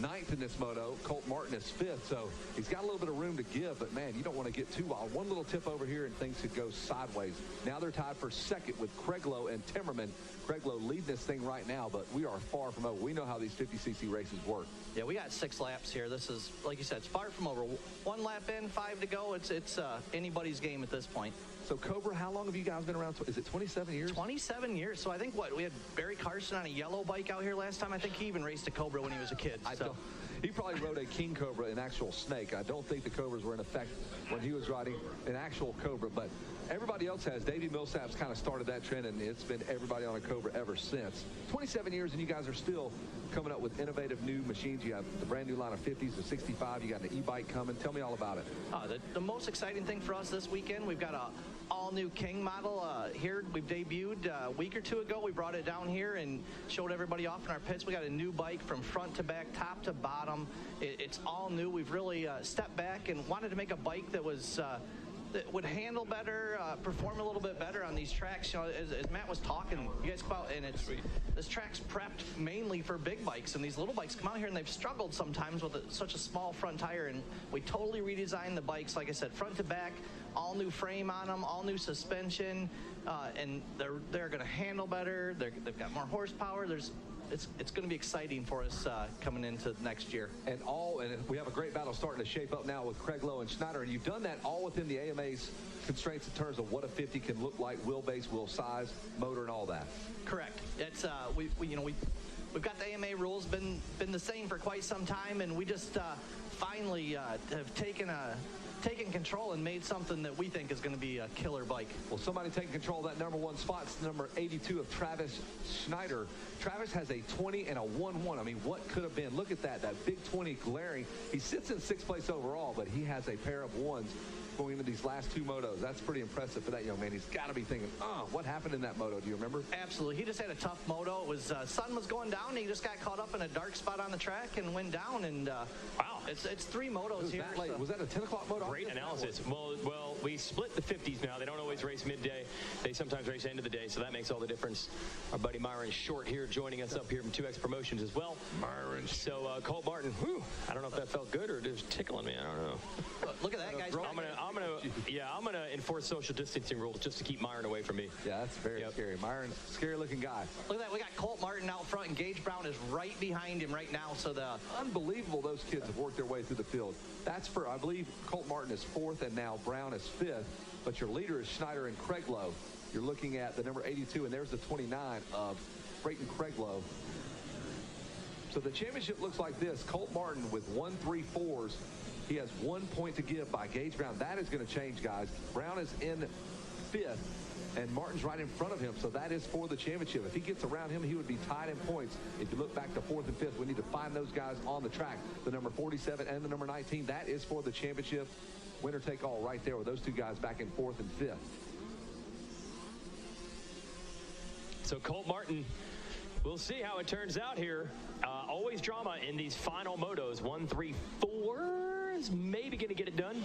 9th in this moto. Colt Martin is 5th, so he's got a little bit of room to give, but man, you don't want to get too wild. One little tip over here and things could go sideways. Now they're tied for 2nd with Craiglow and Timmerman. Craiglow leading this thing right now, but we are far from over. We know how these 50cc races work. Yeah, we got 6 laps here. This is, like you said, it's far from over. 1 lap in, 5 to go. It's anybody's game at this point. So Cobra, how long have you guys been around? Is it 27 years? 27 years. So I think we had Barry Carson on a yellow bike out here last time. I think he even raced a Cobra when he was a kid. I So he probably rode a king cobra, an actual snake. I don't think the cobras were in effect when he was riding an actual cobra, but everybody else has. Davey Millsap's kind of started that trend, and it's been everybody on a cobra ever since. 27 years, and you guys are still coming up with innovative new machines. You have the brand new line of 50s, the 65. You got an e-bike coming. Tell me all about it. The most exciting thing for us this weekend, we've got a all-new King model here. We've debuted a week or two ago. We brought it down here and showed everybody off in our pits. We got a new bike from front to back, top to bottom. It's all new. We've really stepped back and wanted to make a bike that was that would handle better, perform a little bit better on these tracks. You know, as Matt was talking, you guys come out and this track's prepped mainly for big bikes, and these little bikes come out here and they've struggled sometimes with such a small front tire, and we totally redesigned the bikes, like I said, front to back, all new frame on them, all new suspension, and they're going to handle better. They've got more horsepower. It's going to be exciting for us coming into next year. And we have a great battle starting to shape up now with Craig Lowe and Schneider, and you've done that all within the AMA's constraints in terms of what a 50 can look like, wheelbase, wheel size, motor, and all that. Correct. It's we've got the AMA rules, been the same for quite some time, and we just finally have taken control and made something that we think is going to be a killer bike. Well, somebody taking control of that number one spot is number 82 of Travis Schneider. Travis has a 20 and a 1-1. I mean, what could have been? Look at that big 20 glaring. He sits in 6th place overall, but he has a pair of 1s going into these last 2 motos. That's pretty impressive for that young man. He's got to be thinking, what happened in that moto? Do you remember? Absolutely. He just had a tough moto. It was sun was going down, and he just got caught up in a dark spot on the track and went down. And wow, it's 3 motos here. That late. So. Was that a 10 o'clock moto? Great analysis. Well, we split the 50s now. They don't always race midday. They sometimes race end of the day, so that makes all the difference. Our buddy Myron Short here joining us up here from 2X Promotions as well. Myron. So Colt Martin, I don't know if that felt good or just tickling me. I don't know. Look at that, guys. I'm gonna enforce social distancing rules just to keep Myron away from me. Yeah, that's very scary. Myron's a scary looking guy. Look at that. We got Colt Martin out front, and Gage Brown is right behind him right now. So unbelievable. Those kids have worked their way through the field. That's for, I believe, Colt Martin is 4th, and now Brown is 5th. But your leader is Schneider and Craig Lowe. You're looking at the number 82, and there's the 29 of Brayton Craig Lowe. So the championship looks like this. Colt Martin with 1-3-4s. He has 1 point to give by Gage Brown. That is going to change, guys. Brown is in 5th, and Martin's right in front of him, so that is for the championship. If he gets around him, he would be tied in points. If you look back to 4th and 5th, we need to find those guys on the track. The number 47 and the number 19, that is for the championship. Winner take all right there with those 2 guys back in 4th and 5th. So Colt Martin, we'll see how it turns out here. Always drama in these final motos. 1-3-4s, maybe going to get it done.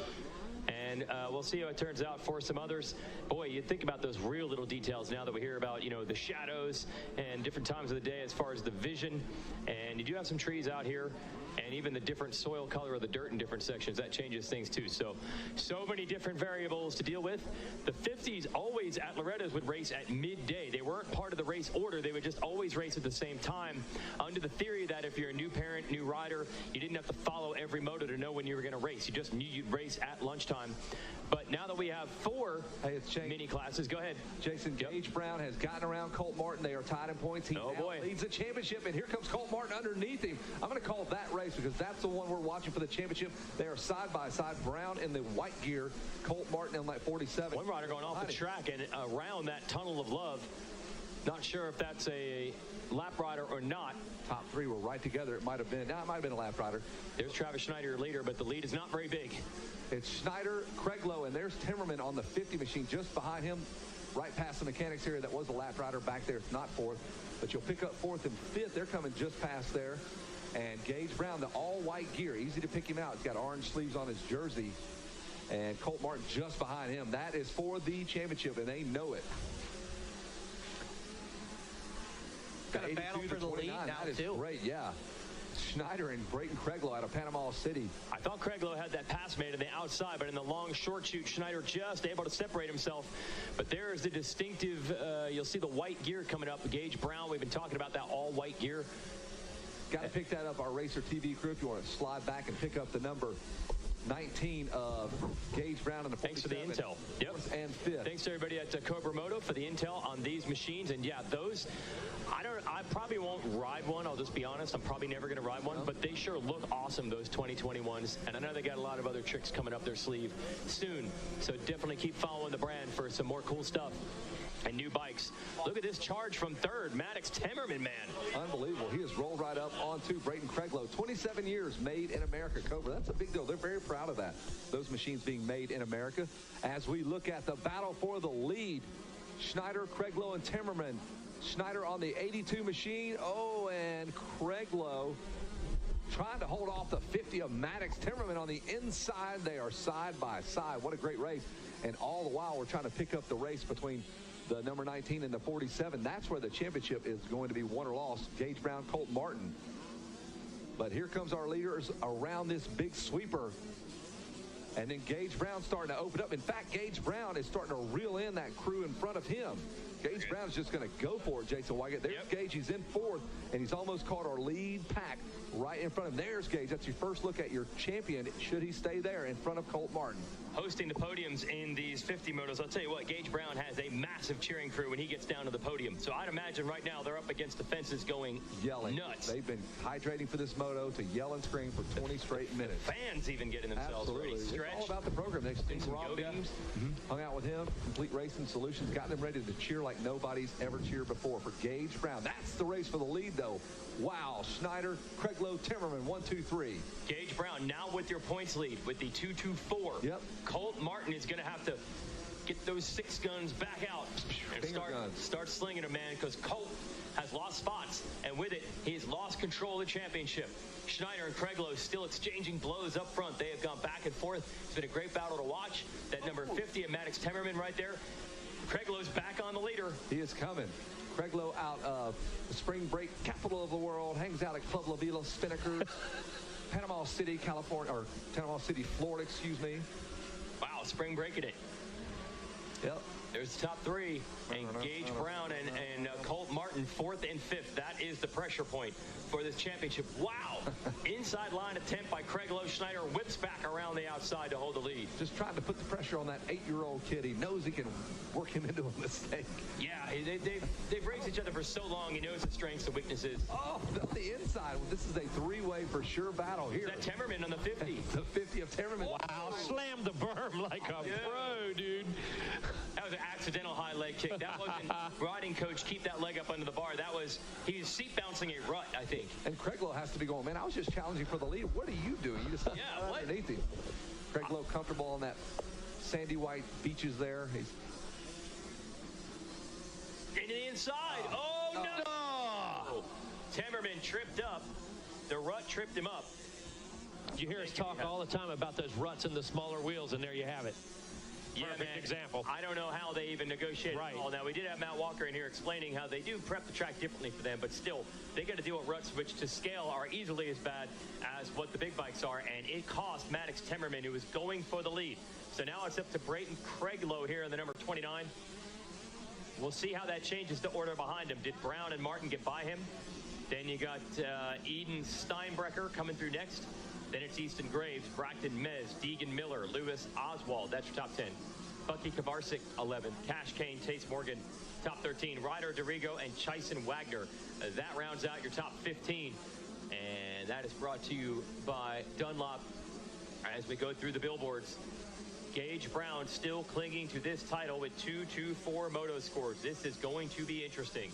And we'll see how it turns out for some others. Boy, you think about those real little details now that we hear about, the shadows and different times of the day as far as the vision. And you do have some trees out here, and even the different soil color of the dirt in different sections, that changes things too. So many different variables to deal with. The 50s always at Loretta's would race at midday. They weren't part of the race order. They would just always race at the same time, under the theory that if you're a new parent, new rider, you didn't have to follow every moto to know when you were going to race. You just knew you'd race at lunchtime. But now that we have 4 mini classes, go ahead. Jason, Gage Brown has gotten around Colt Martin. They are tied in points. He now leads the championship, and here comes Colt Martin underneath him. I'm going to call that race because that's the one we're watching for the championship. They are side by side. Brown in the white gear, Colt Martin in like 47. One rider going off the track and around that tunnel of love. Not sure if that's a lap rider or not. Top 3 were right together. It might have been. It might have been a lap rider. There's Travis Schneider, leader, but the lead is not very big. It's Schneider, Craig Lowe, and there's Timmerman on the 50 machine just behind him, right past the mechanics area. That was a lap rider back there. It's not 4th, but you'll pick up 4th and 5th. They're coming just past there. And Gage Brown, the all-white gear, easy to pick him out. He's got orange sleeves on his jersey. And Colt Martin just behind him. That is for the championship, and they know it. Got a battle for the lead now, that is too. Great, yeah. Schneider and Brayton Craig Lowe out of Panama City. I thought Craig Lowe had that pass made on the outside, but in the long short shoot, Schneider just able to separate himself. But there is the distinctive, you'll see the white gear coming up. Gage Brown, we've been talking about that all white gear. Got to pick that up, our Racer TV crew, if you want to slide back and pick up the number 19 of Gage Brown in the 47. Thanks for the intel. Yep. And 5th. Thanks to everybody at Cobra Moto for the intel on these machines. And yeah, those, I probably won't ride one. I'll just be honest. I'm probably never going to ride one, but they sure look awesome, those 2021s. And I know they got a lot of other tricks coming up their sleeve soon. So definitely keep following the brand for some more cool stuff and new bikes. Look at this charge from third, Maddox Timmerman, man. Unbelievable. He has rolled right up onto Brayton Craiglow. 27 years made in America, Cobra. That's a big deal. They're very proud of that, those machines being made in America. As we look at the battle for the lead, Schneider, Craiglow, and Timmerman. Schneider on the 82 machine. Oh, and Craiglow trying to hold off the 50 of Maddox Timmerman on the inside. They are side by side. What a great race. And all the while, we're trying to pick up the race between the number 19 and the 47. That's where the championship is going to be won or lost. Gage Brown, Colt Martin. But here comes our leaders around this big sweeper. And then Gage Brown starting to open up. In fact, Gage Brown is starting to reel in that crew in front of him. Gage Brown's just going to go for it, Jason Weigott. There's Gage. He's in 4th, and he's almost caught our lead pack right in front of him. There's Gage. That's your first look at your champion. Should he stay there in front of Colt Martin? Hosting the podiums in these 50 motos. I'll tell you what, Gage Brown has a massive cheering crew when he gets down to the podium. So I'd imagine right now they're up against the fences going yelling. Nuts. They've been hydrating for this moto to yell and scream for 20 straight minutes. Fans even getting themselves ready. It's all about the program. They've seen some Rob Beams, hung out with him, Complete Racing Solutions, got them ready to cheer like nobody's ever cheered before for Gage Brown. That's the race for the lead, though. Wow. Schneider, Craiglow, Timmerman, 1, 2, 3. Gage Brown now with your points lead with the 2-2-4. Yep. Colt Martin is going to have to get those 6 guns back out and start slinging them, man, because Colt has lost spots, and with it, he's lost control of the championship. Schneider and Craiglow still exchanging blows up front. They have gone back and forth. It's been a great battle to watch. That number 50 of Maddox Timmerman right there. Craiglo's back on the leader. He is coming. Craiglow out of the spring break capital of the world, hangs out at Club La Vila Spinnaker, Panama City, California, or Panama City, Florida, excuse me. Wow, spring breaking it. Yep. There's the top 3, and Gage Brown and Colt Martin 4th and 5th. That is the pressure point for this championship. Wow. Inside line attempt by Craiglow. Schneider whips back around the outside to hold the lead. Just trying to put the pressure on that 8-year-old kid. He knows he can work him into a mistake. Yeah, they've raced each other for so long. He knows his strengths and weaknesses. Oh, on the inside. This is a 3-way for sure battle here. Is that Timmerman on the 50? The 50 of Timmerman. Wow, slammed the berm like a pro, dude. That was an accidental high leg kick. That wasn't riding coach, keep that leg up under the bar. That was, he was seat bouncing a rut, I think. And Craiglow has to be going, man, I was just challenging for the lead. What are you doing? You just underneath him. Craiglow comfortable on that sandy white beaches there. He's into the inside. Oh, no! Timmerman tripped up. The rut tripped him up. You hear us talk all the time about those ruts in the smaller wheels, and there you have it. Perfect example. I don't know how they even negotiated it all. Now, we did have Matt Walker in here explaining how they do prep the track differently for them, but still, they got to deal with ruts which to scale are easily as bad as what the big bikes are, and it cost Maddox Timmerman, who was going for the lead. So now it's up to Brayton Craiglow here in the number 29. We'll see how that changes the order behind him. Did Brown and Martin get by him? Then you got Eden Steinbrecher coming through next. Then it's Easton Graves, Braxton Mez, Deegan Miller, Lewis Oswald. That's your top 10. Bucky Kovarsik, 11th. Cash Kane, Tace Morgan, top 13. Ryder DeRigo and Chyson Wagner. That rounds out your top 15. And that is brought to you by Dunlop. As we go through the billboards, Gage Brown still clinging to this title with 2-2-4 moto scores. This is going to be interesting.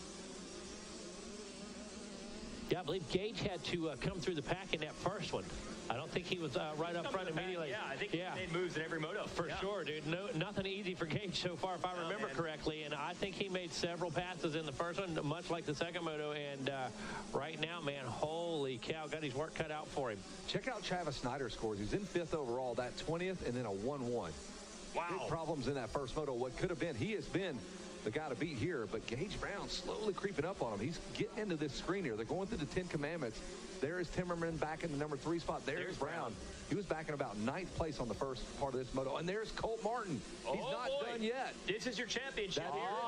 Yeah, I believe Gage had to come through the pack in that first one. I don't think he was right up front immediately. Yeah, I think he made moves in every moto. For sure, dude. Nothing easy for Gage so far, if I remember correctly. And I think he made several passes in the first one, much like the second moto. And right now, man, holy cow, got his work cut out for him. Check out Travis Snyder's scores. He's in 5th overall, that 20th, and then a 1-1. Wow. Big problems in that first moto. What could have been, he has been the guy to beat here, but Gage Brown slowly creeping up on him. He's getting into this screen here. They're going through the 10 Commandments. There is Timmerman back in the number 3 spot. There's Brown. He was back in about 9th place on the first part of this moto. And there's Colt Martin. He's not done yet. This is your championship.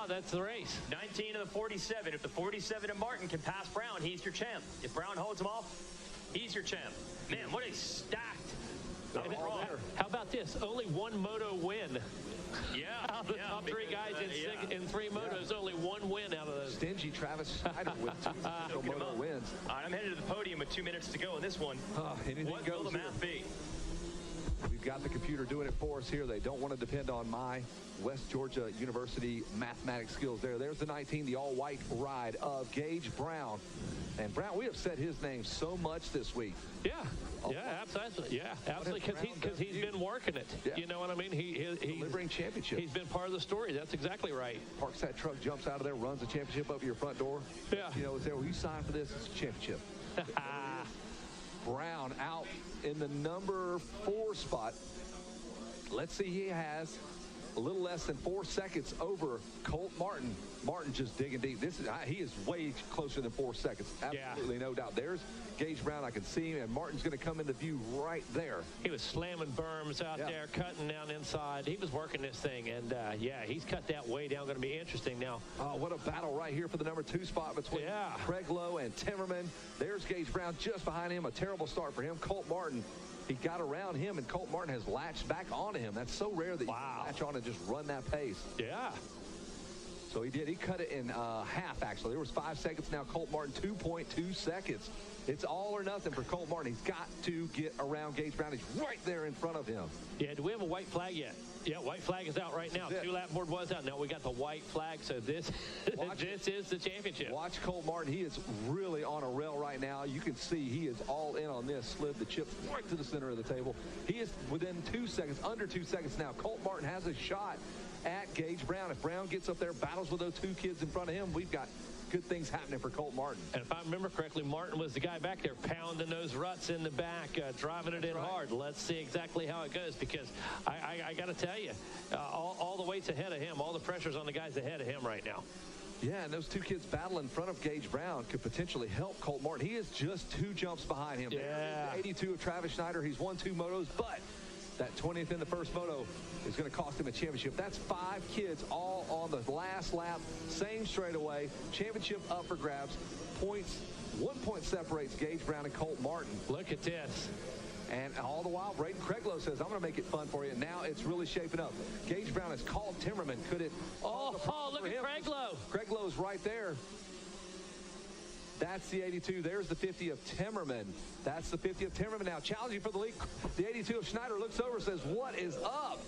That's the race. 19 of the 47. If the 47 of Martin can pass Brown, he's your champ. If Brown holds him off, he's your champ. Man, what a stacked How about this? Only one moto win. Yeah. Out of the top three guys in three motos, only one win out of those. Stingy Travis Schneider with two moto wins. All right, I'm headed to the podium with 2 minutes to go in this one. Anything what goes will the math be? We've got the computer doing it for us here. They don't want to depend on my West Georgia University mathematics skills there. There's the 19, the all-white ride of Gage Brown. And Brown, we have said his name so much this week. Yeah, absolutely. Yeah, absolutely, because he's been working it. Yeah. You know what I mean? He's delivering championship. He's been part of the story. That's exactly right. Parks that truck, jumps out of there, runs the championship up your front door. Yeah. You know, it's there. When you sign for this, it's a championship. Brown out in the number 4 spot. Let's see, he has a little less than 4 seconds over Colt Martin. Martin just digging deep. He is way closer than 4 seconds. Absolutely, no doubt. There's Gage Brown. I can see him, and Martin's going to come into view right there. He was slamming berms out there, cutting down inside. He was working this thing, and he's cut that way down. Going to be interesting now. Oh, what a battle right here for the number 2 spot between Craig Lowe and Timmerman. There's Gage Brown just behind him. A terrible start for him. Colt Martin, he got around him, and Colt Martin has latched back onto him. That's so rare that you can latch on and just run that pace. Yeah. So he did. He cut it in half, actually. There was 5 seconds. Now Colt Martin, 2.2 seconds. It's all or nothing for Colt Martin. He's got to get around Gage Brown. He's right there in front of him. Yeah, do we have a white flag yet? Yeah, white flag is out right now. 2-lap board was out. Now we got the white flag, so this is the championship. Watch Colt Martin. He is really on a rail right now. You can see he is all in on this. Slid the chip right to the center of the table. He is within 2 seconds, under 2 seconds now. Colt Martin has a shot at Gage Brown. If Brown gets up there, battles with those 2 kids in front of him, we've got good things happening for Colt Martin. And if I remember correctly, Martin was the guy back there pounding those ruts in the back, driving it in hard. Let's see exactly how it goes, because I got to tell you, all the weights ahead of him, all the pressure's on the guys ahead of him right now. Yeah, and those 2 kids battling in front of Gage Brown could potentially help Colt Martin. He is just 2 jumps behind him. Yeah. The 82 of Travis Schneider. He's won 2 motos, but that 20th in the first moto is going to cost him a championship. That's 5 kids all on the last lap, same straightaway. Championship up for grabs. Points, 1 point separates Gage Brown and Colt Martin. Look at this. And all the while, Braden Craiglow says, I'm going to make it fun for you. And now it's really shaping up. Gage Brown has called Timmerman. Could it? Oh, look at Craiglow. Craiglow's right there. That's the 82. There's the 50 of Timmerman. That's the 50 of Timmerman now. Challenging for the lead. The 82 of Schneider looks over and says, what is up?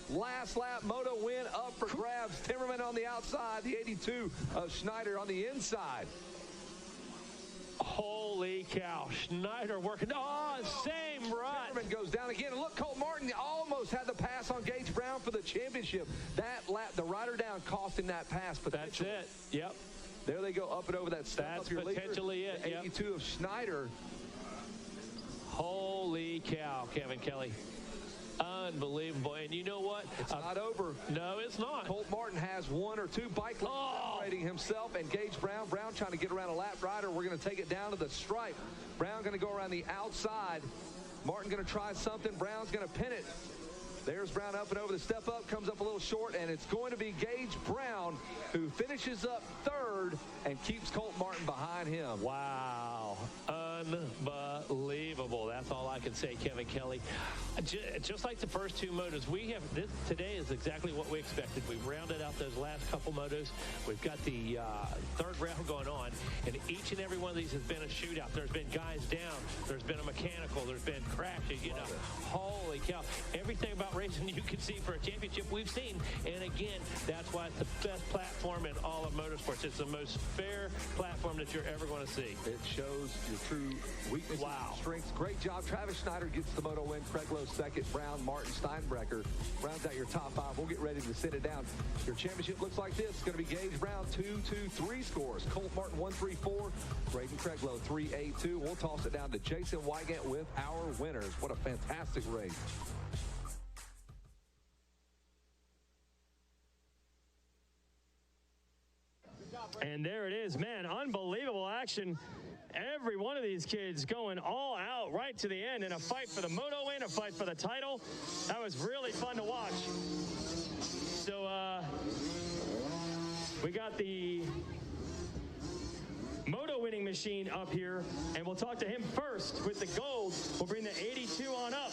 Last lap moto win up for grabs. Timmerman on the outside. The 82 of Schneider on the inside. Holy cow. Schneider working. Oh, same rut. Timmerman goes down again. And look, Colt Martin almost had the pass on Gage Brown for the championship. That lap, the rider down, cost him that pass. That's it. Yep. There they go, up and over that step. That's up your potentially leader. it. 82 of Schneider. Holy cow, Kevin Kelly. Unbelievable. And you know what? It's not over. No, it's not. Colt Martin has 1 or 2 bike lanes separating himself and Gage Brown. Brown trying to get around a lap rider. We're going to take it down to the stripe. Brown going to go around the outside. Martin going to try something. Brown's going to pin it. There's Brown up and over the step up, comes up a little short, and it's going to be Gage Brown who finishes up 3rd and keeps Colt Martin behind him. Wow. Unbelievable. That's all I can say, Kevin Kelly. Just like the first 2 motos, today is exactly what we expected. We've rounded out those last couple motos. We've got the 3rd round going on, and each and every one of these has been a shootout. There's been guys down. There's been a mechanical. There's been crashes. You know, holy cow. Everything about racing you can see for a championship we've seen. And again, that's why it's the best platform in all of motorsports. It's the most fair platform that you're ever going to see. It shows your true weaknesses and strengths. Great job. Travis Schneider gets the moto win. Craig Lowe 2nd. Brown, Martin, Steinbrecher rounds out your top 5. We'll get ready to send it down. Your championship looks like this. It's going to be Gage Brown 2-2-3 scores. Colt Martin 1-3-4. Braden Craig Lowe 3-8-2. We'll toss it down to Jason Wygant with our winners. What a fantastic race. And there it is, man, unbelievable action. Every one of these kids going all out right to the end in a fight for the moto win, a fight for the title. That was really fun to watch. So we got the moto winning machine up here, and we'll talk to him first with the gold. We'll bring the 82 on up.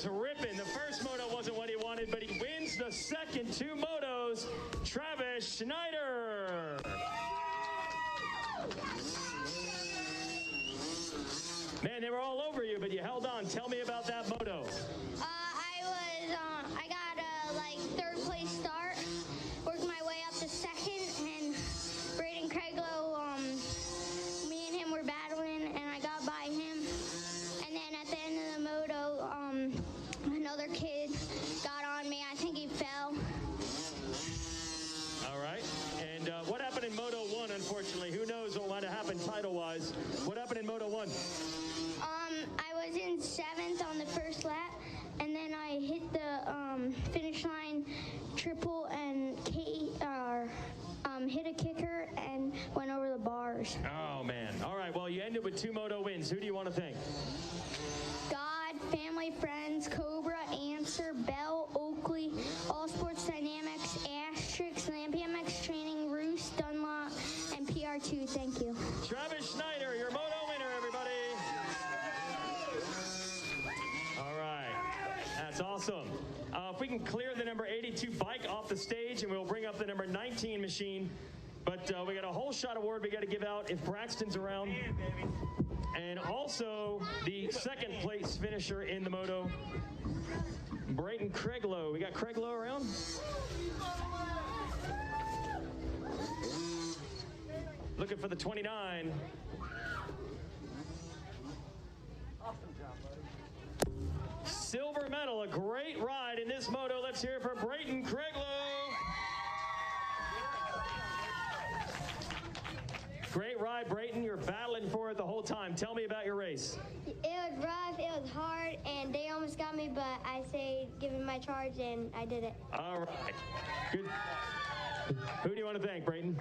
is ripping. The first moto wasn't what he wanted, but he wins the second 2 motos. Travis Schneider. Man, they were all over you, but you held on. Tell me about that moto. I got a like 3rd place start, worked my way up to 2nd, and Braden Craiglow, me and him were battling, and I got by him. And then at the end of the moto, another kid got on me. I think he fell. All right. And what happened in Moto 1, unfortunately? Who knows what might have happened title-wise? What happened in Moto 1? I was in 7th on the first lap, and then I hit the finish line triple and hit a kicker and went over the bars. Oh, man. All right. Well, you ended with 2 moto wins. Who do you want to thank? God, family, friends, Cobra, Answer, Bell, Oakley, All Sports Dynamics, Asterix, Lamp-MX Training, Roost, Dunlop, and PR2. Thank you. Travis Schneider, your moto winner, everybody. All right. That's awesome. If we can clear the number 82 bike off the stage, and we'll bring up the number 19 machine. But we got a whole shot award we got to give out if Braxton's around. And also the 2nd place finisher in the moto, Brayton Craiglow. We got Craiglow around? Looking for the 29. Silver medal, a great ride in this moto. Let's hear it for Brayton Craiglow. Great ride, Brayton. You're battling for it the whole time. Tell me about your race. It was rough, it was hard, and they almost got me, but I say give me my charge, and I did it. All right. Good. Who do you want to thank, Brayton?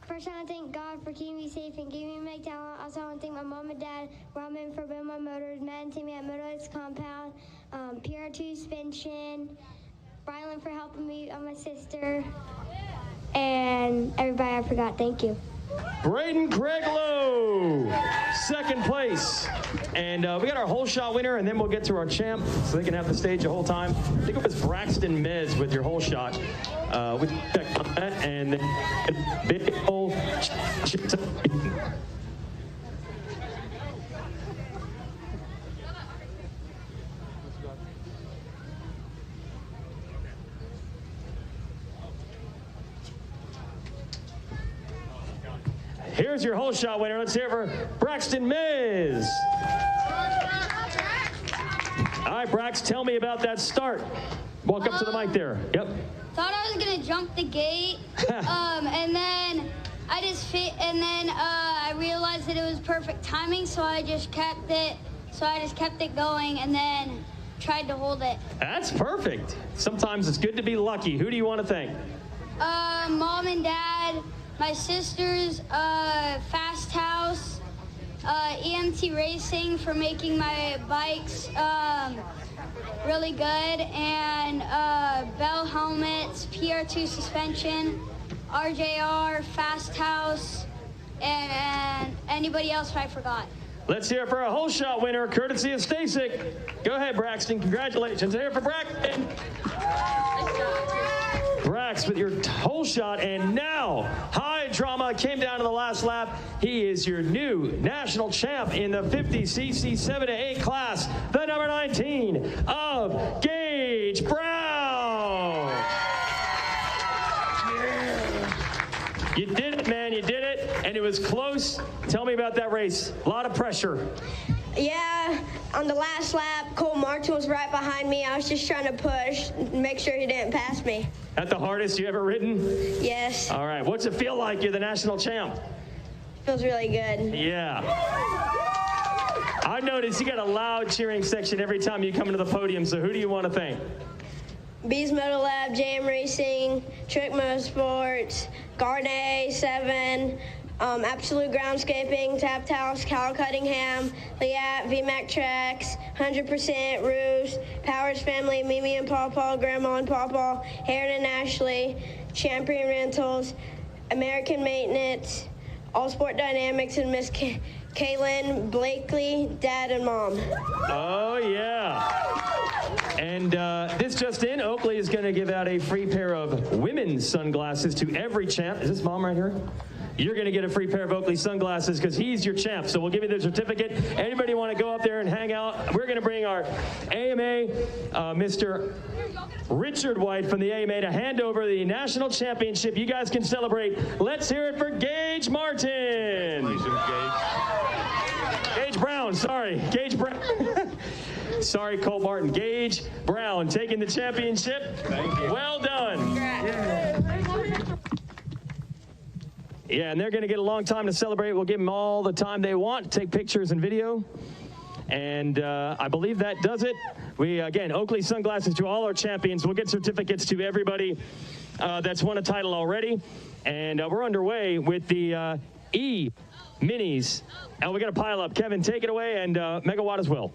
First, I want to thank God for keeping me safe and giving me my talent. Also, I want to thank my mom and dad, Robin for building my motors, Matt and Timmy at Motorized Compound, PR2 Suspension, Brylan for helping me, my sister, and everybody I forgot. Thank you. Brayton Craiglow, 2nd place. And we got our whole shot winner, and then we'll get to our champ so they can have the stage the whole time. I think it was Braxton Mez with your whole shot. With that, and then big whole. Here's your whole shot winner. Let's hear it for Braxton Miz. All right, Brax, tell me about that start. Walk up to the mic there. Yep. Thought I was gonna jump the gate, and then I just fit, and then I realized that it was perfect timing, so I just kept it. So I just kept it going, and then tried to hold it. That's perfect. Sometimes it's good to be lucky. Who do you want to thank? Mom and Dad, my sisters, Fast House, EMT Racing for making my bikes really good, and Bell Helmets, PR2 Suspension, RJR, Fast House, and anybody else I forgot. Let's hear it for a whole shot winner, courtesy of Stasic. Go ahead, Braxton. Congratulations. Here for Braxton. Brax with your whole shot, and now high drama came down to the last lap. He is your new national champ in the 50cc 7 to 8 class, the number 19 of Gage Brown. Yeah. You did it, man. You did it, and it was close. Tell me about that race. A lot of pressure. Yeah, on the last lap, Cole Martin was right behind me. I was just trying to push, make sure he didn't pass me. That the hardest you ever ridden? Yes. All right. What's it feel like? You're the national champ. Feels really good. Yeah. I noticed you got a loud cheering section every time you come into the podium, so who do you want to thank? Bees Moto Lab, JM Racing, Trick Motorsports, Garnet 7, Absolute Groundscaping, Tapped House, Cal Cunningham, Liat, VMAC Tracks, 100%, Roos, Powers Family, Mimi and Pawpaw, Grandma and Pawpaw, Heron and Ashley, Champion Rentals, American Maintenance, All Sport Dynamics, and Miss Kaylin, Blakely, Dad, and Mom. Oh, yeah. And this just in, Oakley is going to give out a free pair of women's sunglasses to every champ. Is this Mom right here? You're going to get a free pair of Oakley sunglasses because he's your champ. So we'll give you the certificate. Anybody want to go up there and hang out? We're going to bring our AMA, Mr. Richard White from the AMA, to hand over the national championship. You guys can celebrate. Let's hear it for Gage Martin. Gage Brown, sorry. Gage Brown. Sorry, Colt Martin. Gage Brown taking the championship. Thank you. Well done. Yeah, and they're going to get a long time to celebrate. We'll give them all the time they want to take pictures and video. And I believe that does it. We, again, Oakley sunglasses to all our champions. We'll get certificates to everybody that's won a title already. And we're underway with the E-Minis. And we're going to pile up. Kevin, take it away, and Megawatt as well.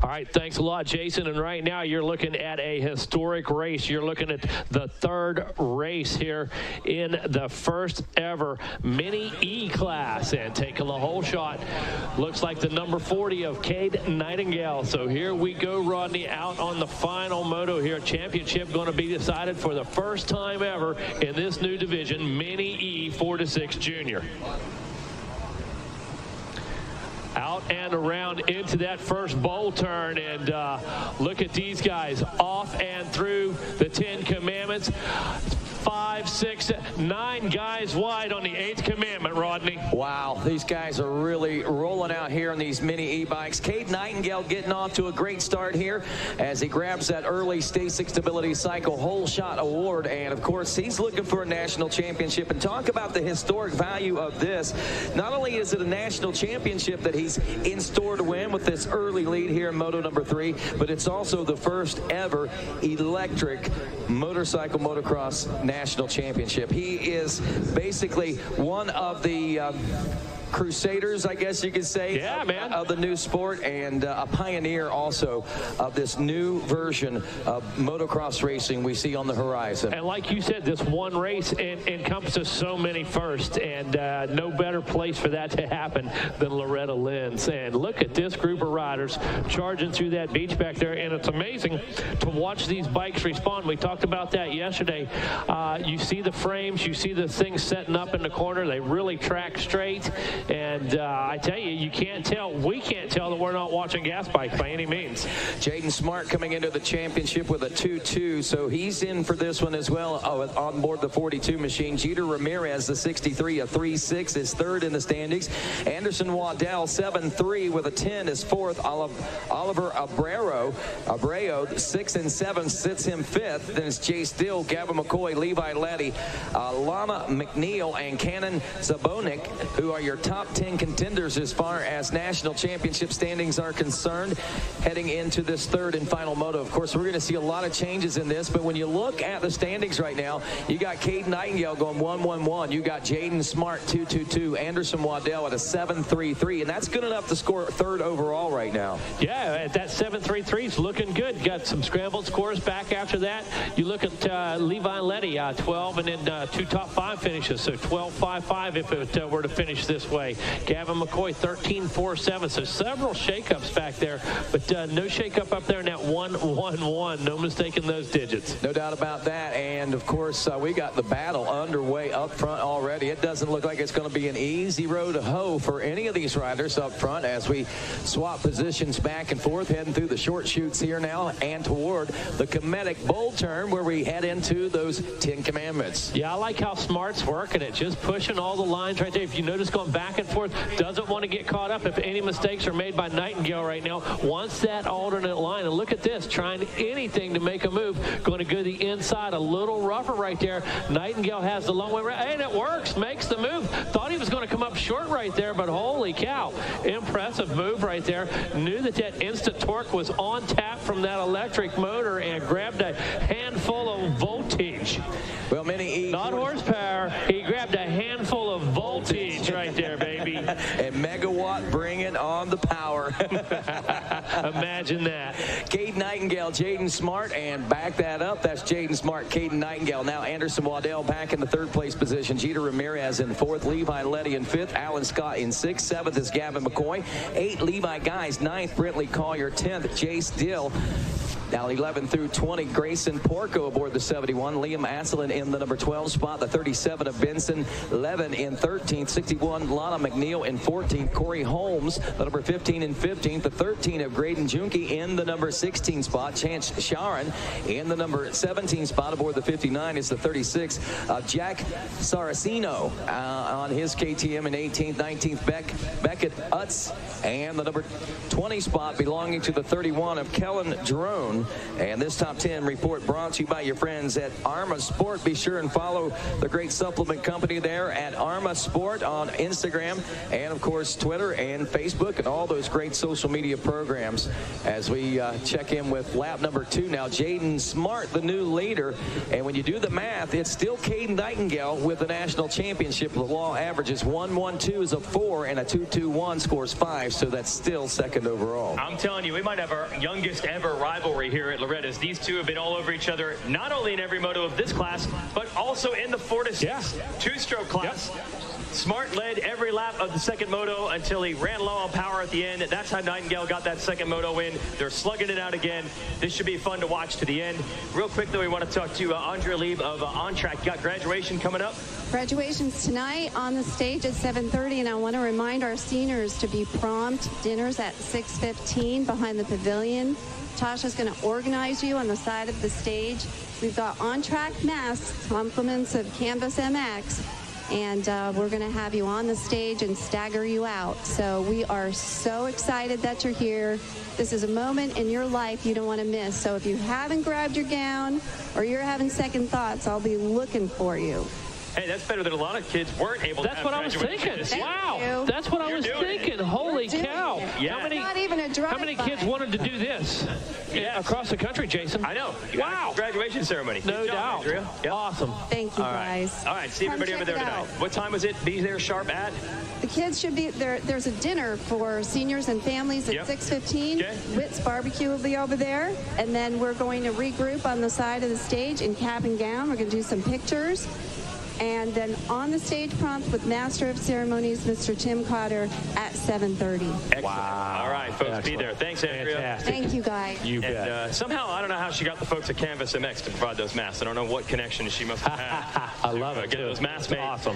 All right, thanks a lot, Jason. And right now you're looking at a historic race. You're looking at the third race here in the first ever Mini E class. And taking the whole shot, looks like the number 40 of Cade Nightingale. So here we go, Rodney, out on the final moto here. Championship going to be decided for the first time ever in this new division, Mini E 4-6 Junior. Out and around into that first bowl turn, and look at these guys off and through the 10 commandments. 5, 6, 9 guys wide on the 8th commandment, Rodney. Wow, these guys are really rolling out here on these mini e-bikes. Cade Nightingale getting off to a great start here as he grabs that early STACYC Stability Cycle Whole Shot Award. And, of course, he's looking for a national championship. And talk about the historic value of this. Not only is it a national championship that he's in store to win with this early lead here in Moto number 3, but it's also the first ever electric motorcycle motocross national championship. He is basically one of the crusaders, I guess you could say, of the new sport, and a pioneer also of this new version of motocross racing we see on the horizon. And like you said, this one race encompasses so many firsts, and no better place for that to happen than Loretta Lynn's. And look at this group of riders charging through that beach back there, and it's amazing to watch these bikes respond. We talked about that yesterday. You see the frames, you see the things setting up in the corner. They really track straight. And I tell you, you can't tell, we can't tell that we're not watching gas bikes by any means. Jaden Smart coming into the championship with a 2-2, so he's in for this one as well on board the 42 machine. Jeter Ramirez, the 63, a 3-6, is third in the standings. Anderson Waddell, 7-3 with a 10, is fourth. Oliver Abreu, 6 and 7, sits him fifth. Then it's Jay Still, Gavin McCoy, Levi Letty, Lana McNeil, and Cannon Zabonik, who are your top 10 contenders as far as national championship standings are concerned heading into this third and final moto. Of course, we're going to see a lot of changes in this, but when you look at the standings right now, you got Cade Nightingale going 1-1-1. You got Jaden Smart 2-2-2, Anderson Waddell at a 7-3-3, and that's good enough to score third overall right now. Yeah, that 7-3-3 is looking good. Got some scrambled scores back after that. You look at Levi Letty, 12, and then 2 top 5 finishes, so 12-5-5 if it were to finish this way. Gavin McCoy 13-4-7, so several shakeups back there, but no shakeup up there in that 1-1-1. No mistaking those digits. No doubt about that. And of course, we got the battle underway up front already. It doesn't look like it's going to be an easy road to hoe for any of these riders up front as we swap positions back and forth, heading through the short chutes here now and toward the Comedic Bull turn where we head into those 10 commandments. Yeah, I like how Smart's working it, just pushing all the lines right there. If you notice, going back and forth, doesn't want to get caught up if any mistakes are made by Nightingale right now. Wants that alternate line, and look at this, trying anything to make a move. Going to go to the inside, a little rougher right there. Nightingale has the long way around, and it works, makes the move. Thought he was going to come up short right there, but holy cow, impressive move right there. Knew that instant torque was on tap from that electric motor and grabbed a handful of voltage. Well, not horsepower. He grabbed a handful of voltage right there, baby. And Megawatt bringing on the power. Imagine that. Caden Nightingale, Jaden Smart, and back that up. That's Jaden Smart, Caden Nightingale. Now Anderson Waddell back in the third place position. Jeter Ramirez in fourth. Levi Letty in fifth. Alan Scott in sixth. Seventh is Gavin McCoy. 8, Levi Guys. 9th, Brentley Collier. 10th, Jace Dill. Now 11 through 20, Grayson Porco aboard the 71. Liam Asselin in the number 12 spot. The 37 of Benson. 11 in 13th. 61, Lana McNeil in 14th. Corey Holmes, the number 15 in 15th. The 13 of Graydon Junke in the number 16 spot. Chance Sharon in the number 17 spot. Aboard the 59 is the 36 of Jack Saraceno on his KTM in 18th. 19th, Beckett Utz. And the number 20 spot belonging to the 31 of Kellen Jerome. And this top 10 report brought to you by your friends at Arma Sport. Be sure and follow the great supplement company there at Arma Sport on Instagram and, of course, Twitter and Facebook and all those great social media programs as we check in with lap number 2 now. Jaden Smart, the new leader. And when you do the math, it's still Caden Nightingale with the national championship. The law averages 1-1-2 is a 4 and a 2-2-1 scores 5. So that's still second overall. I'm telling you, we might have our youngest ever rivalry here at Loretta's. These two have been all over each other, not only in every moto of this class, but also in the 4-6 two-stroke class. Yep. Smart led every lap of the second moto until he ran low on power at the end. That's how Nightingale got that second moto win. They're slugging it out again. This should be fun to watch to the end. Real quick, though, we want to talk to Andrea Lieb of On Track. You got graduation coming up? Graduation's tonight on the stage at 7:30, and I want to remind our seniors to be prompt. Dinner's at 6:15 behind the pavilion. Tasha's going to organize you on the side of the stage. We've got on-track masks, compliments of Canvas MX, and we're going to have you on the stage and stagger you out. So we are so excited that you're here. This is a moment in your life you don't want to miss. So if you haven't grabbed your gown or you're having second thoughts, I'll be looking for you. Hey, that's better than a lot of kids weren't able to have. That's what I was thinking. Wow. That's what I was thinking. Holy cow. Yeah. How many kids wanted to do this across the country, Jason? I know. Wow. Graduation ceremony. No doubt. Yep. Awesome. Thank you, guys. All right. See everybody over there tonight. What time was it? Be there sharp at? The kids should be there. There's a dinner for seniors and families at 6:15. Okay. Witt's Barbecue will be over there. And then we're going to regroup on the side of the stage in cap and gown. We're going to do some pictures. And then on the stage prompt with Master of Ceremonies, Mr. Tim Cotter, at 7:30. Excellent. Wow. All right, folks, be there. Thanks, Andrea. Fantastic. Thank you, guys. You bet. Somehow, I don't know how she got the folks at Canvas MX to provide those masks. I don't know what connection she must have had. I love it. Get those masks made. Awesome.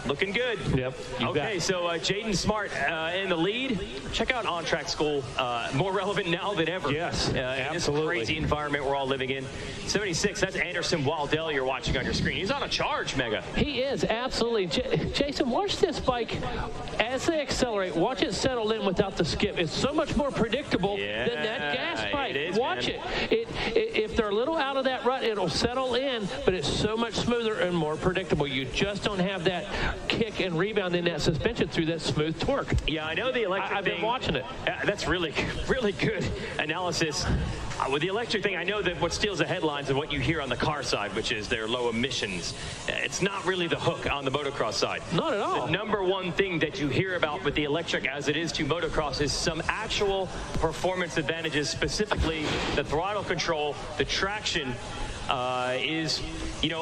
Looking good. Yep. Okay, so Jaden Smart in the lead. Check out On Track School. More relevant now than ever. Yes, absolutely. In this crazy environment we're all living in. 76, that's Anderson Waddell you're watching on your screen. He's on a charge, Mega. He is, absolutely. Jason, watch this bike as they accelerate. Watch it settle in without the skip. It's so much more predictable than that gas bike. Watch it. If they're a little out of that rut, it'll settle in, but it's so much smoother and more predictable. You just don't have that kick and rebound in that suspension through that smooth torque. Yeah, I know the electric I've been watching it. That's really, really good analysis. With the electric thing, I know that what steals the headlines is what you hear on the car side, which is their low emissions. It's not really the hook on the motocross side. Not at all. The number one thing that you hear about with the electric as it is to motocross is some actual performance advantages, specifically the throttle control, the traction.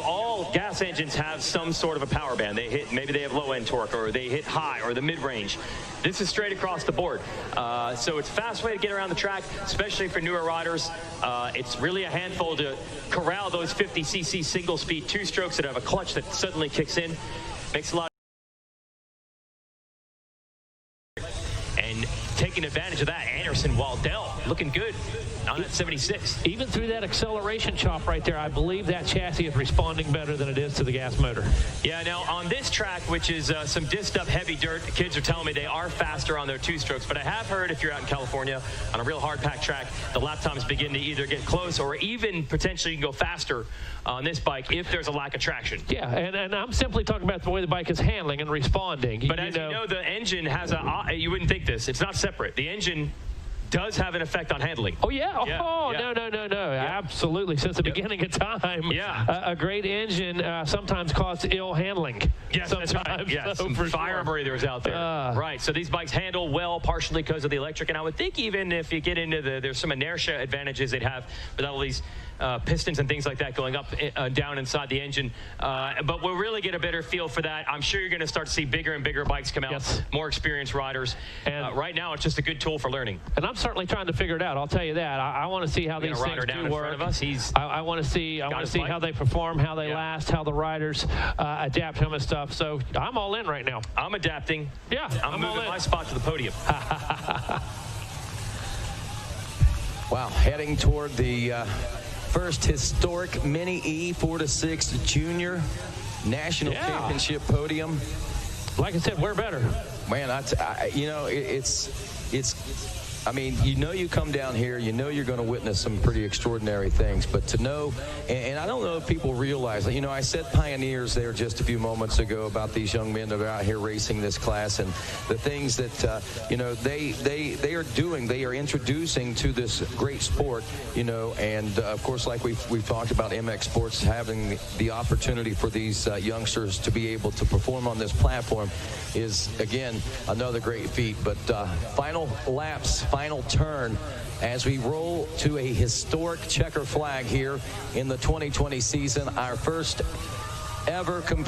All gas engines have some sort of a power band. Maybe they have low end torque, or they hit high, or the mid range. This is straight across the board. So it's a fast way to get around the track, especially for newer riders. It's really a handful to corral those 50cc single speed two strokes that have a clutch that suddenly kicks in. Makes a lot. And taking advantage of that, Anderson Waddell looking good on that 76. Even through that acceleration chop right there, I believe that chassis is responding better than it is to the gas motor. Yeah, now on this track, which is some dissed up heavy dirt, the kids are telling me they are faster on their two strokes, but I have heard if you're out in California on a real hard packed track, the lap times begin to either get close or even potentially you can go faster on this bike if there's a lack of traction. Yeah, and I'm simply talking about the way the bike is handling and responding. But as you know, the engine has you wouldn't think this, it's not separate. The engine does have an effect on handling. Oh, yeah. No. Absolutely. Since the beginning of time, a great engine sometimes causes ill handling. Yes, that's right. Yes, some fire breathers out there. Right. So these bikes handle well, partially because of the electric. And I would think even if you get into there's some inertia advantages they'd have with all these pistons and things like that going up, down inside the engine. But we'll really get a better feel for that. I'm sure you're going to start to see bigger and bigger bikes come out, more experienced riders. And right now, it's just a good tool for learning. And I'm certainly trying to figure it out. I'll tell you that. I want to see how these things do work. Front of us. I want to see how they perform, how they last, how the riders adapt to them and stuff. So I'm all in right now. I'm adapting. Yeah, I'm moving my spot to the podium. Wow, heading toward the first historic Mini E 4-6 Junior National Championship podium. Like I said, we're better. Man, I mean, you come down here, you're going to witness some pretty extraordinary things. But to know, and I don't know if people realize, I said pioneers there just a few moments ago about these young men that are out here racing this class and the things that, they are doing. They are introducing to this great sport, and of course, like we've talked about MX Sports having the opportunity for these youngsters to be able to perform on this platform is, again, another great feat. But final laps, final turn as we roll to a historic checker flag here in the 2020 season, our first ever complete